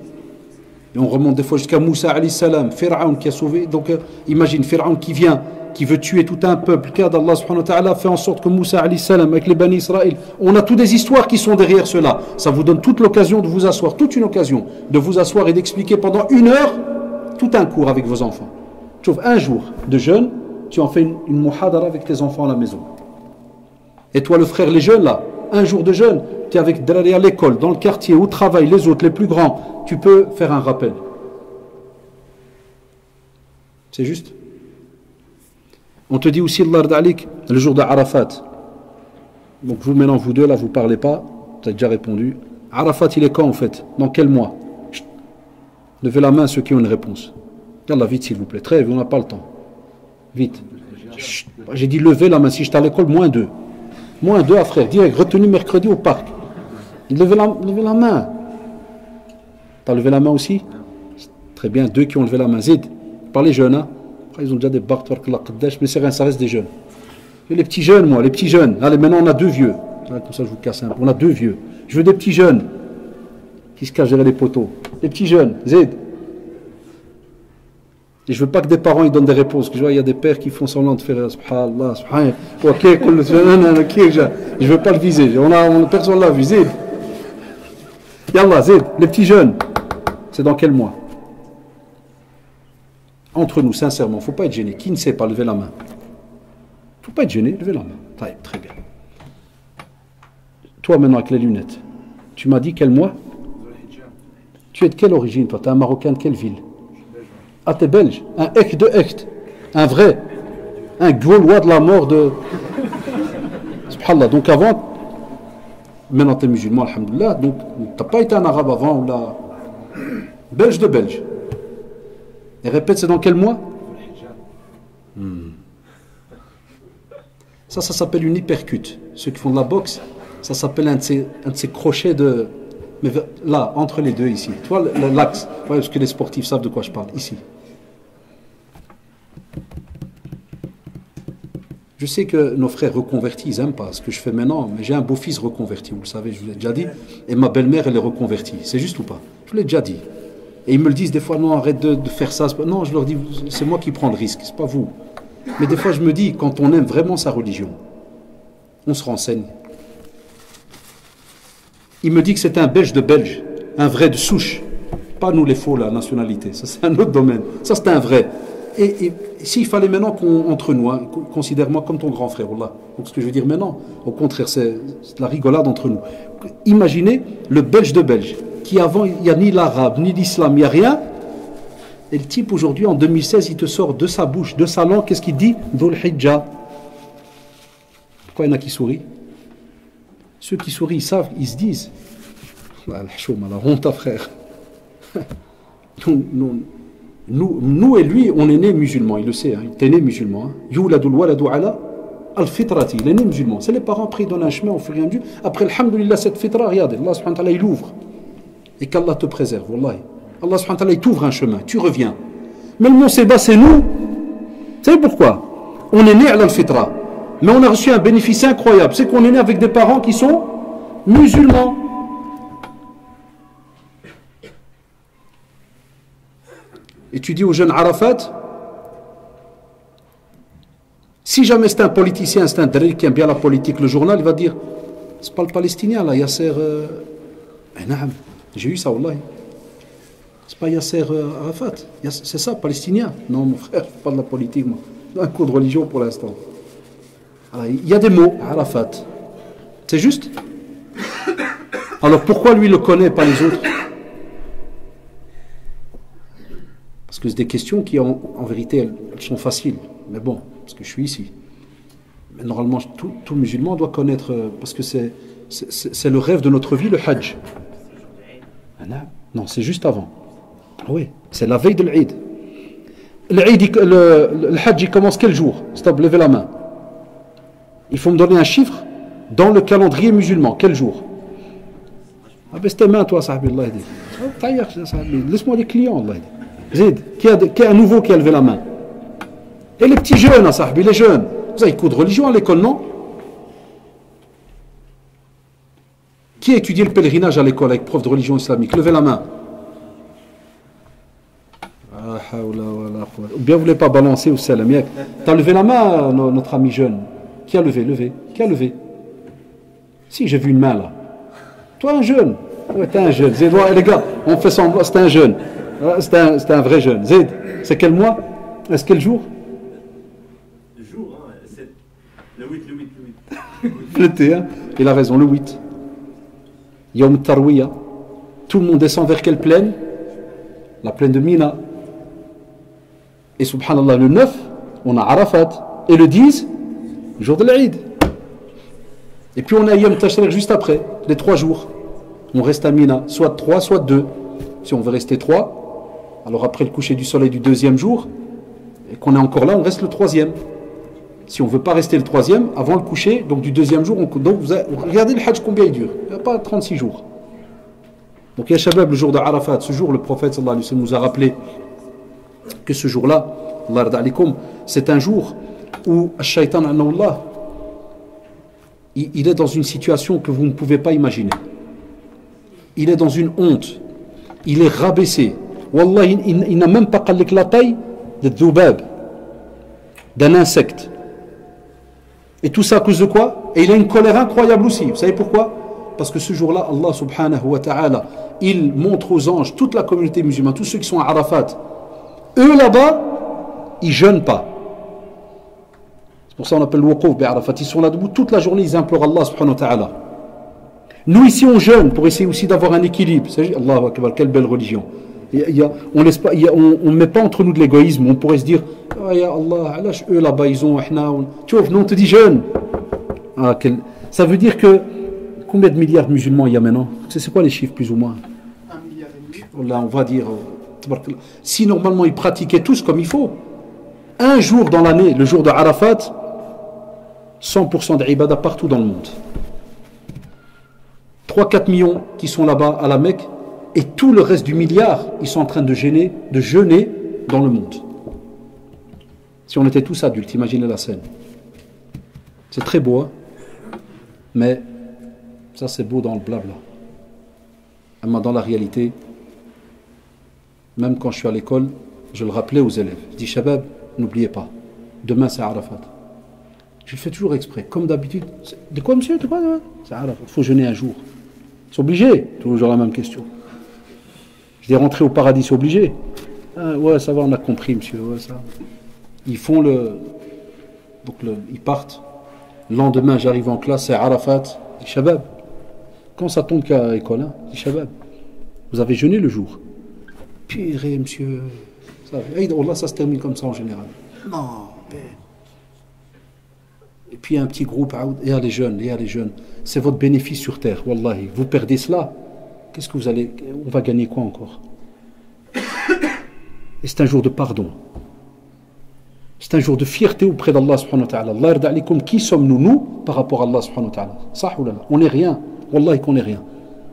Et on remonte des fois jusqu'à Moussa alayhi salam, Pharaon qui a sauvé. Donc, imagine, Pharaon qui vient, qui veut tuer tout un peuple. Kada, Allah subhanahu wa ta'ala fait en sorte que Moussa alayhi salam, avec les Bani Israël, on a toutes des histoires qui sont derrière cela. Ça vous donne toute l'occasion de vous asseoir, toute une occasion de vous asseoir et d'expliquer pendant 1 heure tout un cours avec vos enfants. Tu trouves un jour de jeûne, tu en fais une muhadara avec tes enfants à la maison. Et toi, le frère, les jeunes là, un jour de jeûne, tu es avec derrière l'école, dans le quartier, au travail, les autres, les plus grands, tu peux faire un rappel. C'est juste. On te dit aussi, Allah d'Alik, le jour de Arafat. Donc vous, maintenant, vous deux, là, vous ne parlez pas, tu as déjà répondu. Arafat, il est quand en fait? Dans quel mois? Levez la main ceux qui ont une réponse. Yallah, vite s'il vous plaît. Très vite, on n'a pas le temps. Vite. J'ai dit levez la main. Si j'étais à l'école, -2. -2 à frère. Direct, retenu mercredi au parc. Levez la main. T'as levé la main aussi? Très bien, 2 qui ont levé la main. Zid, par les jeunes. Hein? Après, ils ont déjà des barques, mais c'est rien, ça reste des jeunes. Et les petits jeunes, moi, les petits jeunes. Allez, maintenant on a 2 vieux. Comme ça, je vous casse un peu. On a 2 vieux. Je veux des petits jeunes qui se cachent derrière les poteaux. Les petits jeunes, Zid. Et je veux pas que des parents ils donnent des réponses. Je vois, il y a des pères qui font semblant de faire subhanallah, subhanallah. Ok, je veux pas le viser. Personne l'a visé. Yallah, Zid, les petits jeunes. C'est dans quel mois? Entre nous, sincèrement, faut pas être gêné. Qui ne sait pas, lever la main. Faut pas être gêné, lever la main. Très bien. Toi maintenant avec les lunettes, tu m'as dit quel mois? Tu es de quelle origine, toi? Tu es un Marocain de quelle ville? Ah, tu es belge. Un Echt de Echt. Un vrai. Un Gaulois de la mort de... Subhanallah. Donc avant, maintenant tu es musulman, alhamdoulilah. Donc tu n'as pas été un arabe avant ou là. Belge de belge. Et répète, c'est dans quel mois? Ça s'appelle une hypercute. Ceux qui font de la boxe, ça s'appelle un de ces crochets de... Mais là, entre les deux ici. Tu vois l'axe, parce que les sportifs savent de quoi je parle, ici. Je sais que nos frères reconvertis, ils n'aiment pas ce que je fais maintenant, mais j'ai un beau-fils reconverti, vous le savez, je vous l'ai déjà dit, et ma belle-mère, elle est reconvertie. C'est juste ou pas? Je vous l'ai déjà dit. Et ils me le disent des fois, non, arrête de faire ça. Non, je leur dis, c'est moi qui prends le risque, c'est pas vous. Mais des fois, je me dis, quand on aime vraiment sa religion, on se renseigne. Il me dit que c'est un belge de belge, un vrai de souche. Pas nous les faux, la nationalité. Ça, c'est un autre domaine. Ça, c'est un vrai. Et s'il fallait maintenant qu'entre nous, hein, considère-moi comme ton grand frère, Allah. Donc, ce que je veux dire maintenant, au contraire, c'est de la rigolade entre nous. Imaginez le belge de belge, qui avant, il n'y a ni l'arabe, ni l'islam, il n'y a rien. Et le type, aujourd'hui, en 2016, il te sort de sa bouche, de sa langue, qu'est-ce qu'il dit? Dhul Hijjah. Pourquoi il y en a qui sourient? Ceux qui sourient, ils savent, ils se disent, la honte à frère. Nous et lui, on est né musulmans, il le sait, hein, il est né musulman. Yuladul waladu ala al-fitrati, il est né musulman. C'est les parents pris dans un chemin au fur et à mesure. Après, alhamdoulilah, cette fitra, regardez, Allah subhanahu wa ta'ala, il ouvre. Et qu'Allah te préserve, wallahi. Allah subhanahu wa ta'ala, il t'ouvre un chemin, tu reviens. Mais le Monseba, c'est nous. Vous savez pourquoi? On est né à al-fitra. Mais on a reçu un bénéfice incroyable. C'est qu'on est né avec des parents qui sont musulmans. Et tu dis aux jeunes Arafat, Si jamais c'est un politicien, c'est un dril qui aime bien la politique, le journal, il va dire, c'est pas le Palestinien là, Yasser... J'ai eu ça, wallahi. C'est pas Yasser Arafat, c'est ça, Palestinien. Non, mon frère, je fais pas de la politique, moi. Un cours de religion pour l'instant. Il y a des mots, Arafat. C'est juste. Alors pourquoi lui le connaît, pas les autres? Parce que c'est des questions qui, en vérité, elles sont faciles. Mais bon, parce que je suis ici. Mais normalement, tout musulman doit connaître, parce que c'est le rêve de notre vie, le Hajj. Non, c'est juste avant. Oui, c'est la veille de l'Eid. Le Hajj, il commence quel jour? Stop, levez la main. Il faut me donner un chiffre dans le calendrier musulman. Quel jour? Ah ben c'était main toi, sahabi, Allah aide. Laisse-moi des clients, Allah aide. Zid, qui a un nouveau qui a levé la main? Et les petits jeunes, sahabi, les jeunes. Vous avez cours de religion à l'école, non? Qui a étudié le pèlerinage à l'école avec prof de religion islamique? Levez la main. Ou bien vous ne voulez pas balancer au salam. Tu as levé la main, notre ami jeune. Qui a levé? Qui a levé? Si, j'ai vu une main là. Toi, un jeune. Ouais, t'es un jeune. Zed, ouais, les gars, on fait semblant, c'est un jeune. C'est un vrai jeune. Zed, c'est quel mois? Est-ce quel jour? Le jour, hein, c'est le 8. Le thé, hein? Il a raison, le 8. Yom Tarwiya. Tout le monde descend vers quelle plaine? La plaine de Mina. Et subhanallah, le 9, on a Arafat. Et le 10, le jour de l'Eid. Et puis on a Yom Tashriq juste après, les 3 jours. On reste à Mina, soit 3, soit 2. Si on veut rester 3, alors après le coucher du soleil du 2e jour, et qu'on est encore là, on reste le 3e. Si on ne veut pas rester le 3e, avant le coucher, donc du 2e jour, donc regardez le Hajj combien il dure. Il n'y a pas 36 jours. Donc il y a Shabab, le jour de Arafat, ce jour, le prophète sallallahu alayhi wa sallam nous a rappelé que ce jour-là, Allah yarda alaykoum, c'est un jour où Shaitan anawallah, il est dans une situation que vous ne pouvez pas imaginer. Il est dans une honte. Il est rabaissé. Wallah, il n'a même pas qallik la taille de dhoubab, d'un insecte. Et tout ça à cause de quoi? Et il a une colère incroyable aussi. Vous savez pourquoi? Parce que ce jour-là, Allah subhanahu wa ta'ala, il montre aux anges, toute la communauté musulmane, tous ceux qui sont à Arafat, eux là-bas, ils jeûnent pas. C'est pour ça qu'on appelle le wuquf bi Arafat. Ils sont là debout toute la journée, ils implorent Allah subhanahu wa ta'ala. Nous ici on jeûne pour essayer aussi d'avoir un équilibre. Allahu Akbar, quelle belle religion. On ne met pas entre nous de l'égoïsme. On pourrait se dire, oh, ya Allah, eux là-bas ils ont, tu vois, nous on te dit jeûne. Ça veut dire que combien de milliards de musulmans il y a maintenant? C'est quoi les chiffres plus ou moins? 1,5 milliard. Là, on va dire, si normalement ils pratiquaient tous comme il faut, un jour dans l'année, le jour de Arafat, 100% d'ibada partout dans le monde. 3-4 millions qui sont là-bas à la Mecque, et tout le reste du milliard, ils sont en train de jeûner dans le monde. Si on était tous adultes, imaginez la scène. C'est très beau, hein? Mais ça c'est beau dans le blabla. Mais dans la réalité, même quand je suis à l'école, je le rappelais aux élèves. Je dis, Shabab, n'oubliez pas, demain c'est Arafat. Je le fais toujours exprès, comme d'habitude. De quoi, monsieur? De quoi? C'est Arafat. Il faut jeûner un jour. C'est obligé. Toujours la même question. Je dis, rentrer au paradis, c'est obligé. Ah, ouais, ça va, on a compris, monsieur. Ouais, ça. Ils font ils partent. Le lendemain, j'arrive en classe, c'est Arafat. Je dis, Shabab, quand ça tombe qu'à l'école, hein? Je dis, Shabab, vous avez jeûné le jour? Purée, monsieur. Ça se termine comme ça en général. Non, ben. Et puis un petit groupe, il y a les jeunes, c'est votre bénéfice sur terre, wallahi. Vous perdez cela, qu'est-ce que on va gagner quoi encore? Et c'est un jour de pardon. C'est un jour de fierté auprès d'Allah subhanahu wa ta'ala. Allah yarda alaykoum, qui sommes-nous, nous, par rapport à Allah subhanahu wa ta'ala? Sah ou la? On n'est rien, wallahi qu'on n'est rien.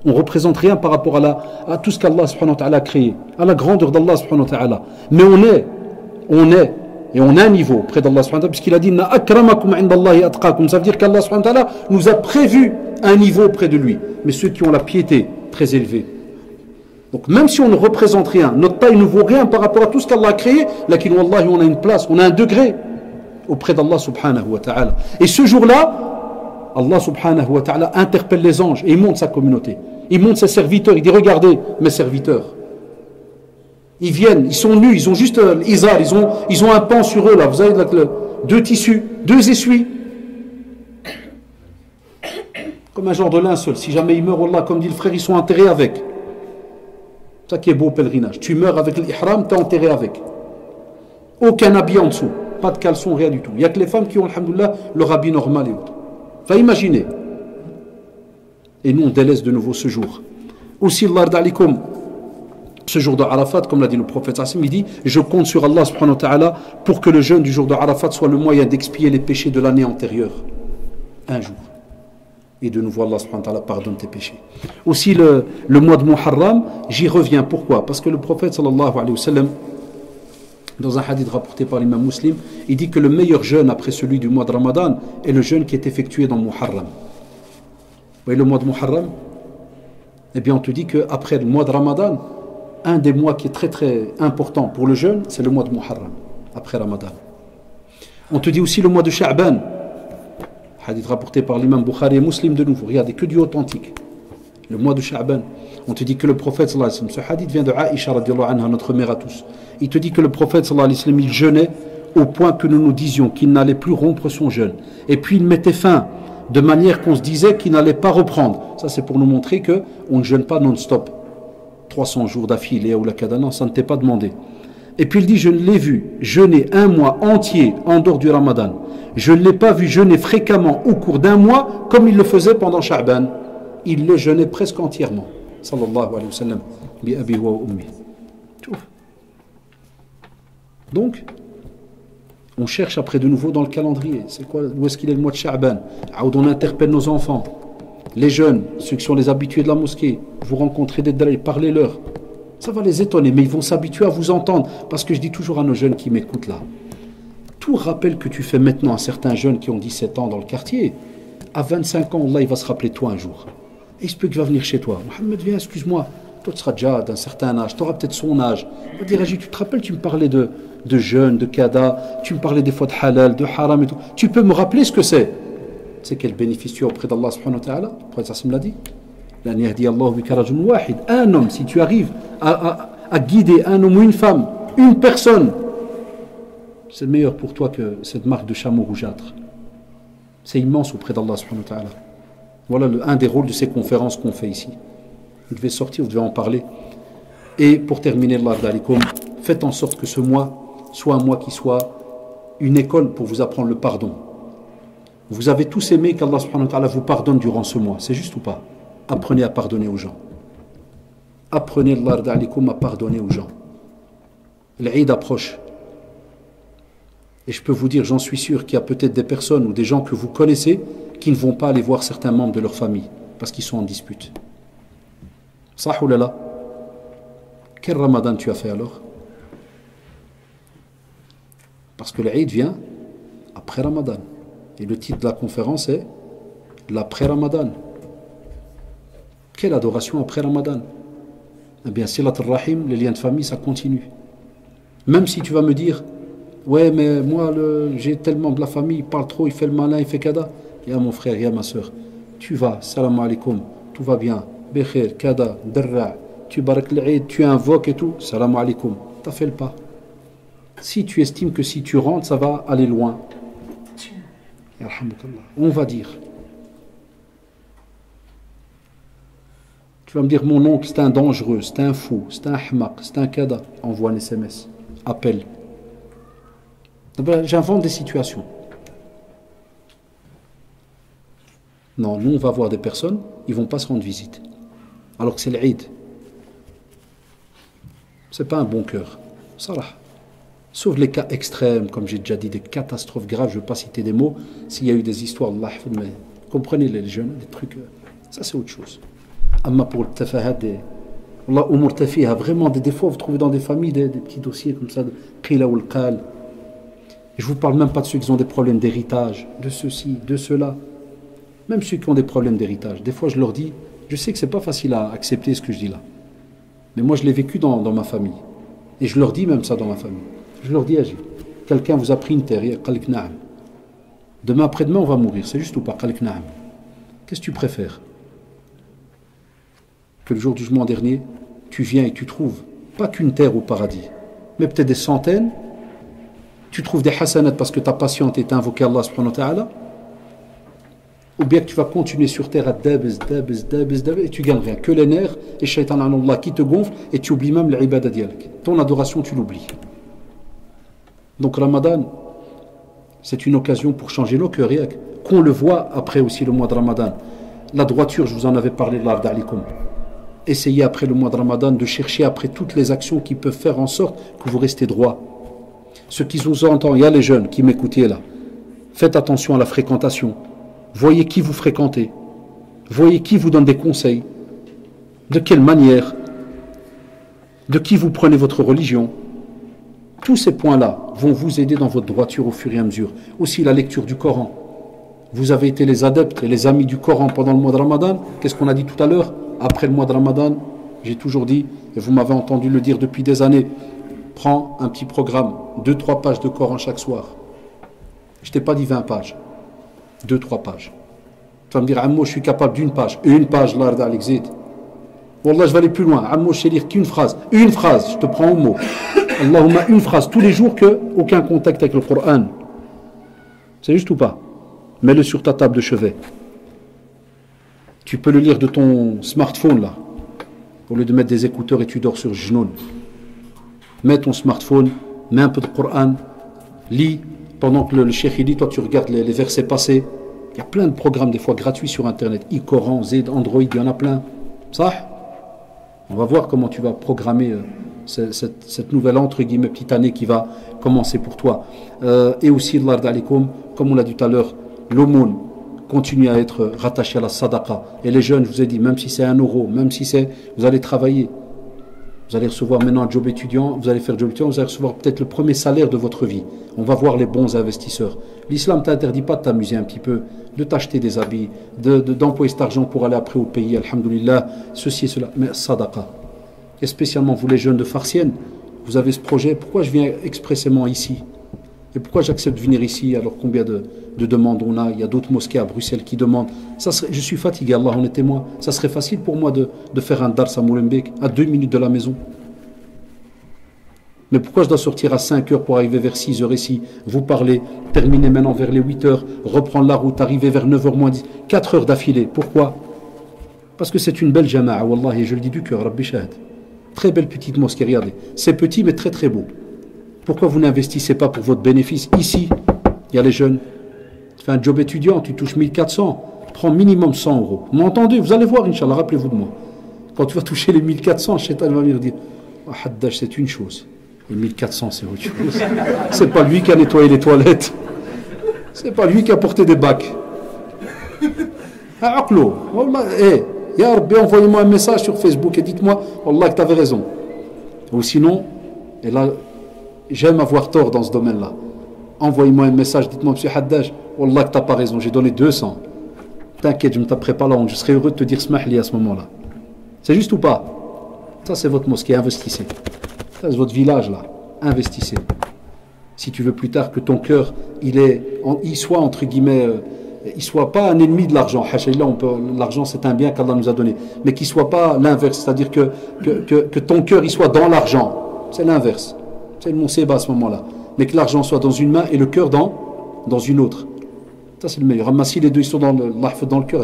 On ne représente rien par rapport à tout ce qu'Allah subhanahu wa ta'ala a créé, à la grandeur d'Allah subhanahu wa ta'ala. Mais on est, et on a un niveau près d'Allah subhanahu wa ta'ala, puisqu'il a dit na akramakum indallahi atqakum. Ça veut dire qu'Allah subhanahu wa ta'ala nous a prévu un niveau près de lui. Mais ceux qui ont la piété très élevée. Donc même si on ne représente rien, notre taille ne vaut rien par rapport à tout ce qu'Allah a créé, lakin wallahi on a une place, on a un degré auprès d'Allah subhanahu wa ta'ala. Et ce jour-là, Allah subhanahu wa ta'ala interpelle les anges et il monte sa communauté. Il monte ses serviteurs, il dit regardez mes serviteurs. Ils viennent, ils sont nus, ils ont juste l'izar, ils ont un pan sur eux là, vous avez deux tissus, deux essuies. Comme un genre de linceul. Si jamais ils meurent, Allah, comme dit le frère, ils sont enterrés avec. C'est ça qui est beau au pèlerinage. Tu meurs avec l'ihram, tu es enterré avec. Aucun habit en dessous. Pas de caleçon, rien du tout. Il n'y a que les femmes qui ont, alhamdoulilah, leur habit normal et autres. Enfin, imaginez. Et nous, on délaisse de nouveau ce jour. Aussi, Allah d'alikum, ce jour de Arafat, comme l'a dit le prophète Sassim, il dit je compte sur Allah subhanahu wa ta'ala pour que le jeûne du jour de Arafat soit le moyen d'expier les péchés de l'année antérieure. Un jour. Et de nouveau, Allah subhanahu wa ta'ala pardonne tes péchés. Aussi, le mois de Muharram, j'y reviens. Pourquoi? Parce que le prophète sallallahu alayhi wa sallam, dans un hadith rapporté par l'imam Muslim, il dit que le meilleur jeûne après celui du mois de Ramadan est le jeûne qui est effectué dans Muharram. Vous voyez le mois de Muharram? Eh bien, on te dit qu'après le mois de Ramadan, un des mois qui est très très important pour le jeûne, c'est le mois de Muharram, après Ramadan. On te dit aussi le mois de Sha'ban, hadith rapporté par l'imam Bukhari et Muslim de nouveau. Regardez, que du authentique. Le mois de Sha'ban. On te dit que le prophète sallallahu alayhi wa sallam, ce hadith vient de Aïcha radiallahu anha, notre mère à tous. Il te dit que le prophète sallallahu alayhi wa sallam, il jeûnait au point que nous nous disions qu'il n'allait plus rompre son jeûne. Et puis il mettait fin de manière qu'on se disait qu'il n'allait pas reprendre. Ça c'est pour nous montrer qu'on ne jeûne pas non-stop. 300 jours d'affilée ou la kadana, ça ne t'est pas demandé. Et puis il dit, je ne l'ai vu jeûner un mois entier en dehors du Ramadan. Je ne l'ai pas vu jeûner fréquemment au cours d'un mois comme il le faisait pendant Sha'ban. Il le jeûnait presque entièrement. Sallallahu alayhi wa sallam. Bi abi wa ummi. Donc, on cherche après de nouveau dans le calendrier. C'est quoi, où est-ce qu'il est le mois de Sha'ban? On interpelle nos enfants, les jeunes, ceux qui sont les habitués de la mosquée. Vous rencontrez des dalais, parlez-leur. Ça va les étonner, mais ils vont s'habituer à vous entendre. Parce que je dis toujours à nos jeunes qui m'écoutent là, tout rappel que tu fais maintenant à certains jeunes qui ont 17 ans dans le quartier, à 25 ans, Allah, il va se rappeler de toi un jour. Et il se peut qu'il va venir chez toi. Mohamed, viens, excuse-moi. Toi, tu seras déjà d'un certain âge. Tu auras peut-être son âge. Il va dire, tu te rappelles, tu me parlais de jeûne, de kada, tu me parlais des fois de halal, de haram et tout. Tu peux me rappeler ce que c'est? C'est quel bénéfice tu as auprès d'Allah subhanahu wa ta'ala? Le prophète Sassim l'a dit. Un homme, si tu arrives à guider un homme ou une femme, une personne, c'est meilleur pour toi que cette marque de chameau rougeâtre. C'est immense auprès d'Allah subhanahu wa ta'ala. Voilà un des rôles de ces conférences qu'on fait ici. Vous devez sortir, vous devez en parler. Et pour terminer, Allah d'alikum, faites en sorte que ce mois soit un mois qui soit une école pour vous apprendre le pardon. Vous avez tous aimé qu'Allah subhanahu wa ta'ala vous pardonne durant ce mois. C'est juste ou pas? Apprenez à pardonner aux gens. Apprenez, Allah d'alikum, à pardonner aux gens. L'Eid approche. Et je peux vous dire, j'en suis sûr qu'il y a peut-être des personnes ou des gens que vous connaissez qui ne vont pas aller voir certains membres de leur famille parce qu'ils sont en dispute. Sah ou lala? Quel Ramadan tu as fait alors? Parce que l'Eid vient après Ramadan. Et le titre de la conférence est l'après-Ramadan. Quelle adoration après Ramadan? Eh bien, Silat al-Rahim, les liens de famille, ça continue. Même si tu vas me dire, ouais, mais moi, j'ai tellement de la famille, il parle trop, il fait le malin, il fait kada. Ya mon frère, ya ma soeur, tu vas, salam alaikum, tout va bien, bekhir, kada, darra, tu barak l'Eid, tu invoques et tout, salam alaikum, t'as fait le pas. Si tu estimes que si tu rentres, ça va aller loin, on va dire. Tu vas me dire, mon oncle, c'est un dangereux, c'est un fou, c'est un ahmaq, c'est un kada. Envoie un SMS, appelle. J'invente des situations. Non, nous, on va voir des personnes, ils ne vont pas se rendre visite. Alors que c'est l'Eid. Ce n'est pas un bon cœur. Salah. Sauf les cas extrêmes, comme j'ai déjà dit, des catastrophes graves, je ne veux pas citer des mots, s'il y a eu des histoires, Allah, mais comprenez les jeunes, des trucs, ça c'est autre chose. Amma pour le tafahad, Allah, umur tafiha, vraiment, des fois vous trouvez dans des familles des petits dossiers comme ça, de qila ou al-qal. Je ne vous parle même pas de ceux qui ont des problèmes d'héritage, de ceci, de cela. Même ceux qui ont des problèmes d'héritage. Des fois je leur dis, je sais que ce n'est pas facile à accepter ce que je dis là. Mais moi je l'ai vécu dans ma famille. Et je leur dis même ça dans ma famille. Je leur dis, quelqu'un vous a pris une terre, Demain, après-demain, on va mourir. C'est juste ou pas? Qu'est-ce que tu préfères? Que le jour du jugement dernier, tu viens et tu trouves pas qu'une terre au paradis, mais peut-être des centaines. Tu trouves des hasanats parce que ta patiente est invoquée Allah subhanahu wa ta'ala, ou bien que tu vas continuer sur terre à dabez, et tu gagnes rien, que les nerfs et shaitan Allah qui te gonfle et tu oublies même l'ibada diyalak. Ton adoration, tu l'oublies. Donc Ramadan, c'est une occasion pour changer nos cœurs, qu'on le voit après aussi le mois de Ramadan. La droiture, je vous en avais parlé de l'Arda alikum. Essayez après le mois de Ramadan de chercher après toutes les actions qui peuvent faire en sorte que vous restez droit. Ceux qui vous entendent, il y a les jeunes qui m'écoutaient là. Faites attention à la fréquentation. Voyez qui vous fréquentez. Voyez qui vous donne des conseils. De quelle manière. De qui vous prenez votre religion. Tous ces points-là vont vous aider dans votre droiture au fur et à mesure. Aussi la lecture du Coran. Vous avez été les adeptes et les amis du Coran pendant le mois de Ramadan. Qu'est-ce qu'on a dit tout à l'heure? Après le mois de Ramadan, j'ai toujours dit, et vous m'avez entendu le dire depuis des années, prends un petit programme, 2-3 pages de Coran chaque soir. Je ne t'ai pas dit 20 pages, 2-3 pages. Tu vas me dire, Ammo, je suis capable d'une page, une page, l'Arda al-Exid. Wallah, je vais aller plus loin. Ammo, je sais lire qu'une phrase, je te prends au mot. Allahumma, une phrase tous les jours, aucun contact avec le Coran. C'est juste ou pas? Mets-le sur ta table de chevet. Tu peux le lire de ton smartphone là, au lieu de mettre des écouteurs et tu dors sur genou. Mets ton smartphone, mets un peu de Coran, lis, pendant que le cheikh il lit, toi tu regardes les versets passés. Il y a plein de programmes des fois gratuits sur internet, e-Coran, Z, Android, il y en a plein. Ça, on va voir comment tu vas programmer cette nouvelle entre guillemets petite année qui va commencer pour toi. Et aussi, l'Arda alikum, comme on l'a dit tout à l'heure, l'aumône continue à être rattaché à la sadaqa. Et les jeunes, je vous ai dit, même si c'est 1 euro, même si c'est, vous allez travailler, vous allez recevoir maintenant un job étudiant, vous allez faire job étudiant, vous allez recevoir peut-être le premier salaire de votre vie. On va voir les bons investisseurs. L'islam ne t'interdit pas de t'amuser un petit peu, de t'acheter des habits, d'employer cet argent pour aller après au pays, alhamdoulilah, ceci et cela, mais sadaqa. Et spécialement vous les jeunes de Farsienne, vous avez ce projet, pourquoi je viens expressément ici? Et pourquoi j'accepte de venir ici alors combien de demandes on a? Il y a d'autres mosquées à Bruxelles qui demandent. Je suis fatigué, Allah en est témoin. Ça serait facile pour moi de faire un dars à Molenbeek, à 2 minutes de la maison. Mais pourquoi je dois sortir à 5 heures pour arriver vers 6 heures ici, vous parler, terminer maintenant vers les 8 heures, reprendre la route, arriver vers 9 heures moins 10, 4 heures d'affilée? Pourquoi? Parce que c'est une belle jama'a, wallah, et je le dis du cœur, Rabbi Shahad. Très belle petite mosquée, regardez. C'est petit mais très très beau. Pourquoi vous n'investissez pas pour votre bénéfice? Ici, il y a les jeunes. Tu fais un job étudiant, tu touches 1400, prends minimum 100 euros. Vous m'entendez? Vous allez voir, Inch'Allah, rappelez-vous de moi. Quand tu vas toucher les 1400, le shaitan va venir dire oh, Haddaj, c'est une chose. Les 1400, c'est autre chose. C'est pas lui qui a nettoyé les toilettes. C'est pas lui qui a porté des bacs. Aqlo, wallah, ya Rabbi, envoyez-moi un message sur Facebook et dites-moi, wallah, que tu avais raison. Ou sinon, et là, j'aime avoir tort dans ce domaine-là. Envoyez-moi un message, dites-moi, monsieur Haddaj, wallah que tu n'as pas raison, j'ai donné 200. T'inquiète, je ne me taperai pas la honte, je serai heureux de te dire smahli à ce moment-là. C'est juste ou pas? Ça, c'est votre mosquée, investissez. Ça, c'est votre village, là, investissez. Si tu veux plus tard que ton cœur, il soit, entre guillemets, il soit pas un ennemi de l'argent. L'argent, c'est un bien qu'Allah nous a donné. Mais qu'il soit pas l'inverse, c'est-à-dire que ton cœur, il soit dans l'argent. C'est l'inverse. C'est le monséba à ce moment-là. Mais que l'argent soit dans une main et le cœur dans une autre. Ça, c'est le meilleur. Amma, si les deux ils sont dans le cœur,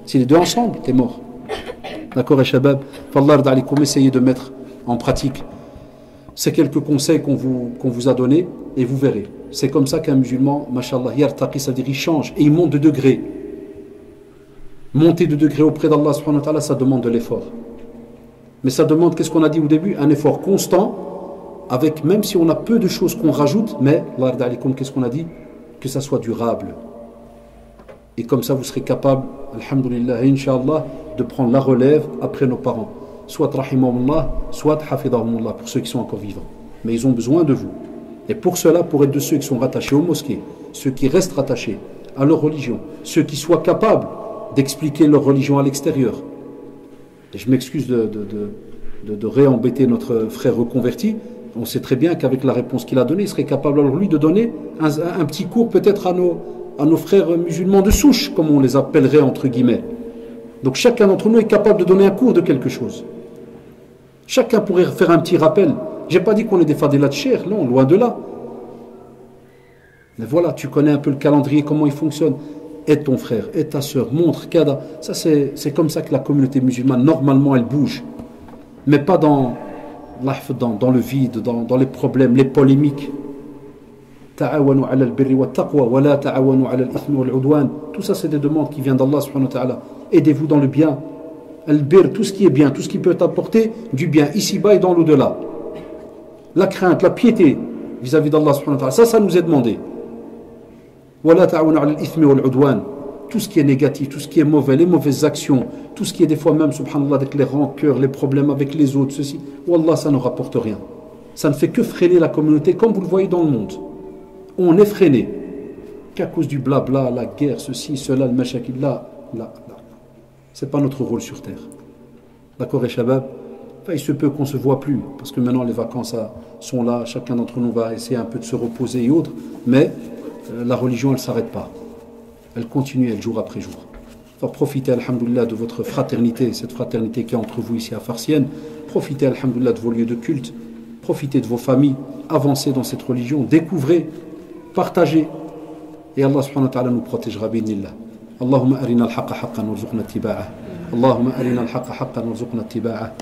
si les deux ensemble, t'es mort. D'accord, Shabab? Fallah d'alikum, essayez de mettre en pratique ces quelques conseils qu'on vous a donnés et vous verrez. C'est comme ça qu'un musulman, mashallah, yartaqi, c'est-à-dire il change et il monte de degré. Monter de degré auprès d'Allah, subhanahu wa ta'ala, ça demande de l'effort. Mais ça demande, qu'est-ce qu'on a dit au début? Un effort constant. Avec, même si on a peu de choses qu'on rajoute, mais, qu'est-ce qu'on a dit? Que ça soit durable. Et comme ça, vous serez capable, alhamdulillah, incha'Allah, de prendre la relève après nos parents. Soit rahimahumullah, soit hafidahumullah, pour ceux qui sont encore vivants. Mais ils ont besoin de vous. Et pour cela, pour être de ceux qui sont rattachés aux mosquées, ceux qui restent rattachés à leur religion, ceux qui soient capables d'expliquer leur religion à l'extérieur. Et je m'excuse de réembêter notre frère reconverti. On sait très bien qu'avec la réponse qu'il a donnée, il serait capable alors lui de donner un petit cours peut-être à nos frères musulmans de souche, comme on les appellerait entre guillemets. Donc chacun d'entre nous est capable de donner un cours de quelque chose. Chacun pourrait faire un petit rappel. Je n'ai pas dit qu'on est des fadilat de chair, non, loin de là. Mais voilà, tu connais un peu le calendrier, comment il fonctionne. Aide ton frère, aide ta soeur, montre, kada. Ça, c'est comme ça que la communauté musulmane, normalement, elle bouge. Mais pas dans le vide, dans les problèmes, les polémiques. Ta'awanu ala al-birri wa taqwa, wa la ta'awanu ala al-ithmi wa al-udwan. Tout ça, c'est des demandes qui viennent d'Allah subhanahu wa ta'ala. Aidez-vous dans le bien. Al-bir, tout ce qui est bien, tout ce qui peut t'apporter du bien, ici-bas et dans l'au-delà. La crainte, la piété vis-à-vis d'Allah subhanahu wa ta'ala. Ça nous est demandé. Wa la ta'awanu ala al-ithmi wa al-udwan. Tout ce qui est négatif, tout ce qui est mauvais, les mauvaises actions, tout ce qui est des fois même, subhanallah, avec les rancœurs, les problèmes avec les autres, ceci, wallah, ça ne rapporte rien. Ça ne fait que freiner la communauté, comme vous le voyez dans le monde. On est freiné qu'à cause du blabla, la guerre, ceci, cela, le mashakil, là. C'est pas notre rôle sur terre. D'accord, et Shabab? Enfin, il se peut qu'on ne se voit plus, parce que maintenant les vacances sont là, chacun d'entre nous va essayer un peu de se reposer et autres, mais la religion, elle ne s'arrête pas. Elle continue, elle, jour après jour. Enfin, profitez, alhamdoulilah, de votre fraternité, cette fraternité qui est entre vous ici à Farsienne. Profitez, alhamdoulilah, de vos lieux de culte. Profitez de vos familles. Avancez dans cette religion. Découvrez, partagez. Et Allah subhanahu wa ta'ala nous protégera, bi'idhnillah. Allahumma arina al-haqqa haqqan warzuqna ittiba'ah. Allahumma arina al-haqqa haqqan warzuqna ittiba'ah.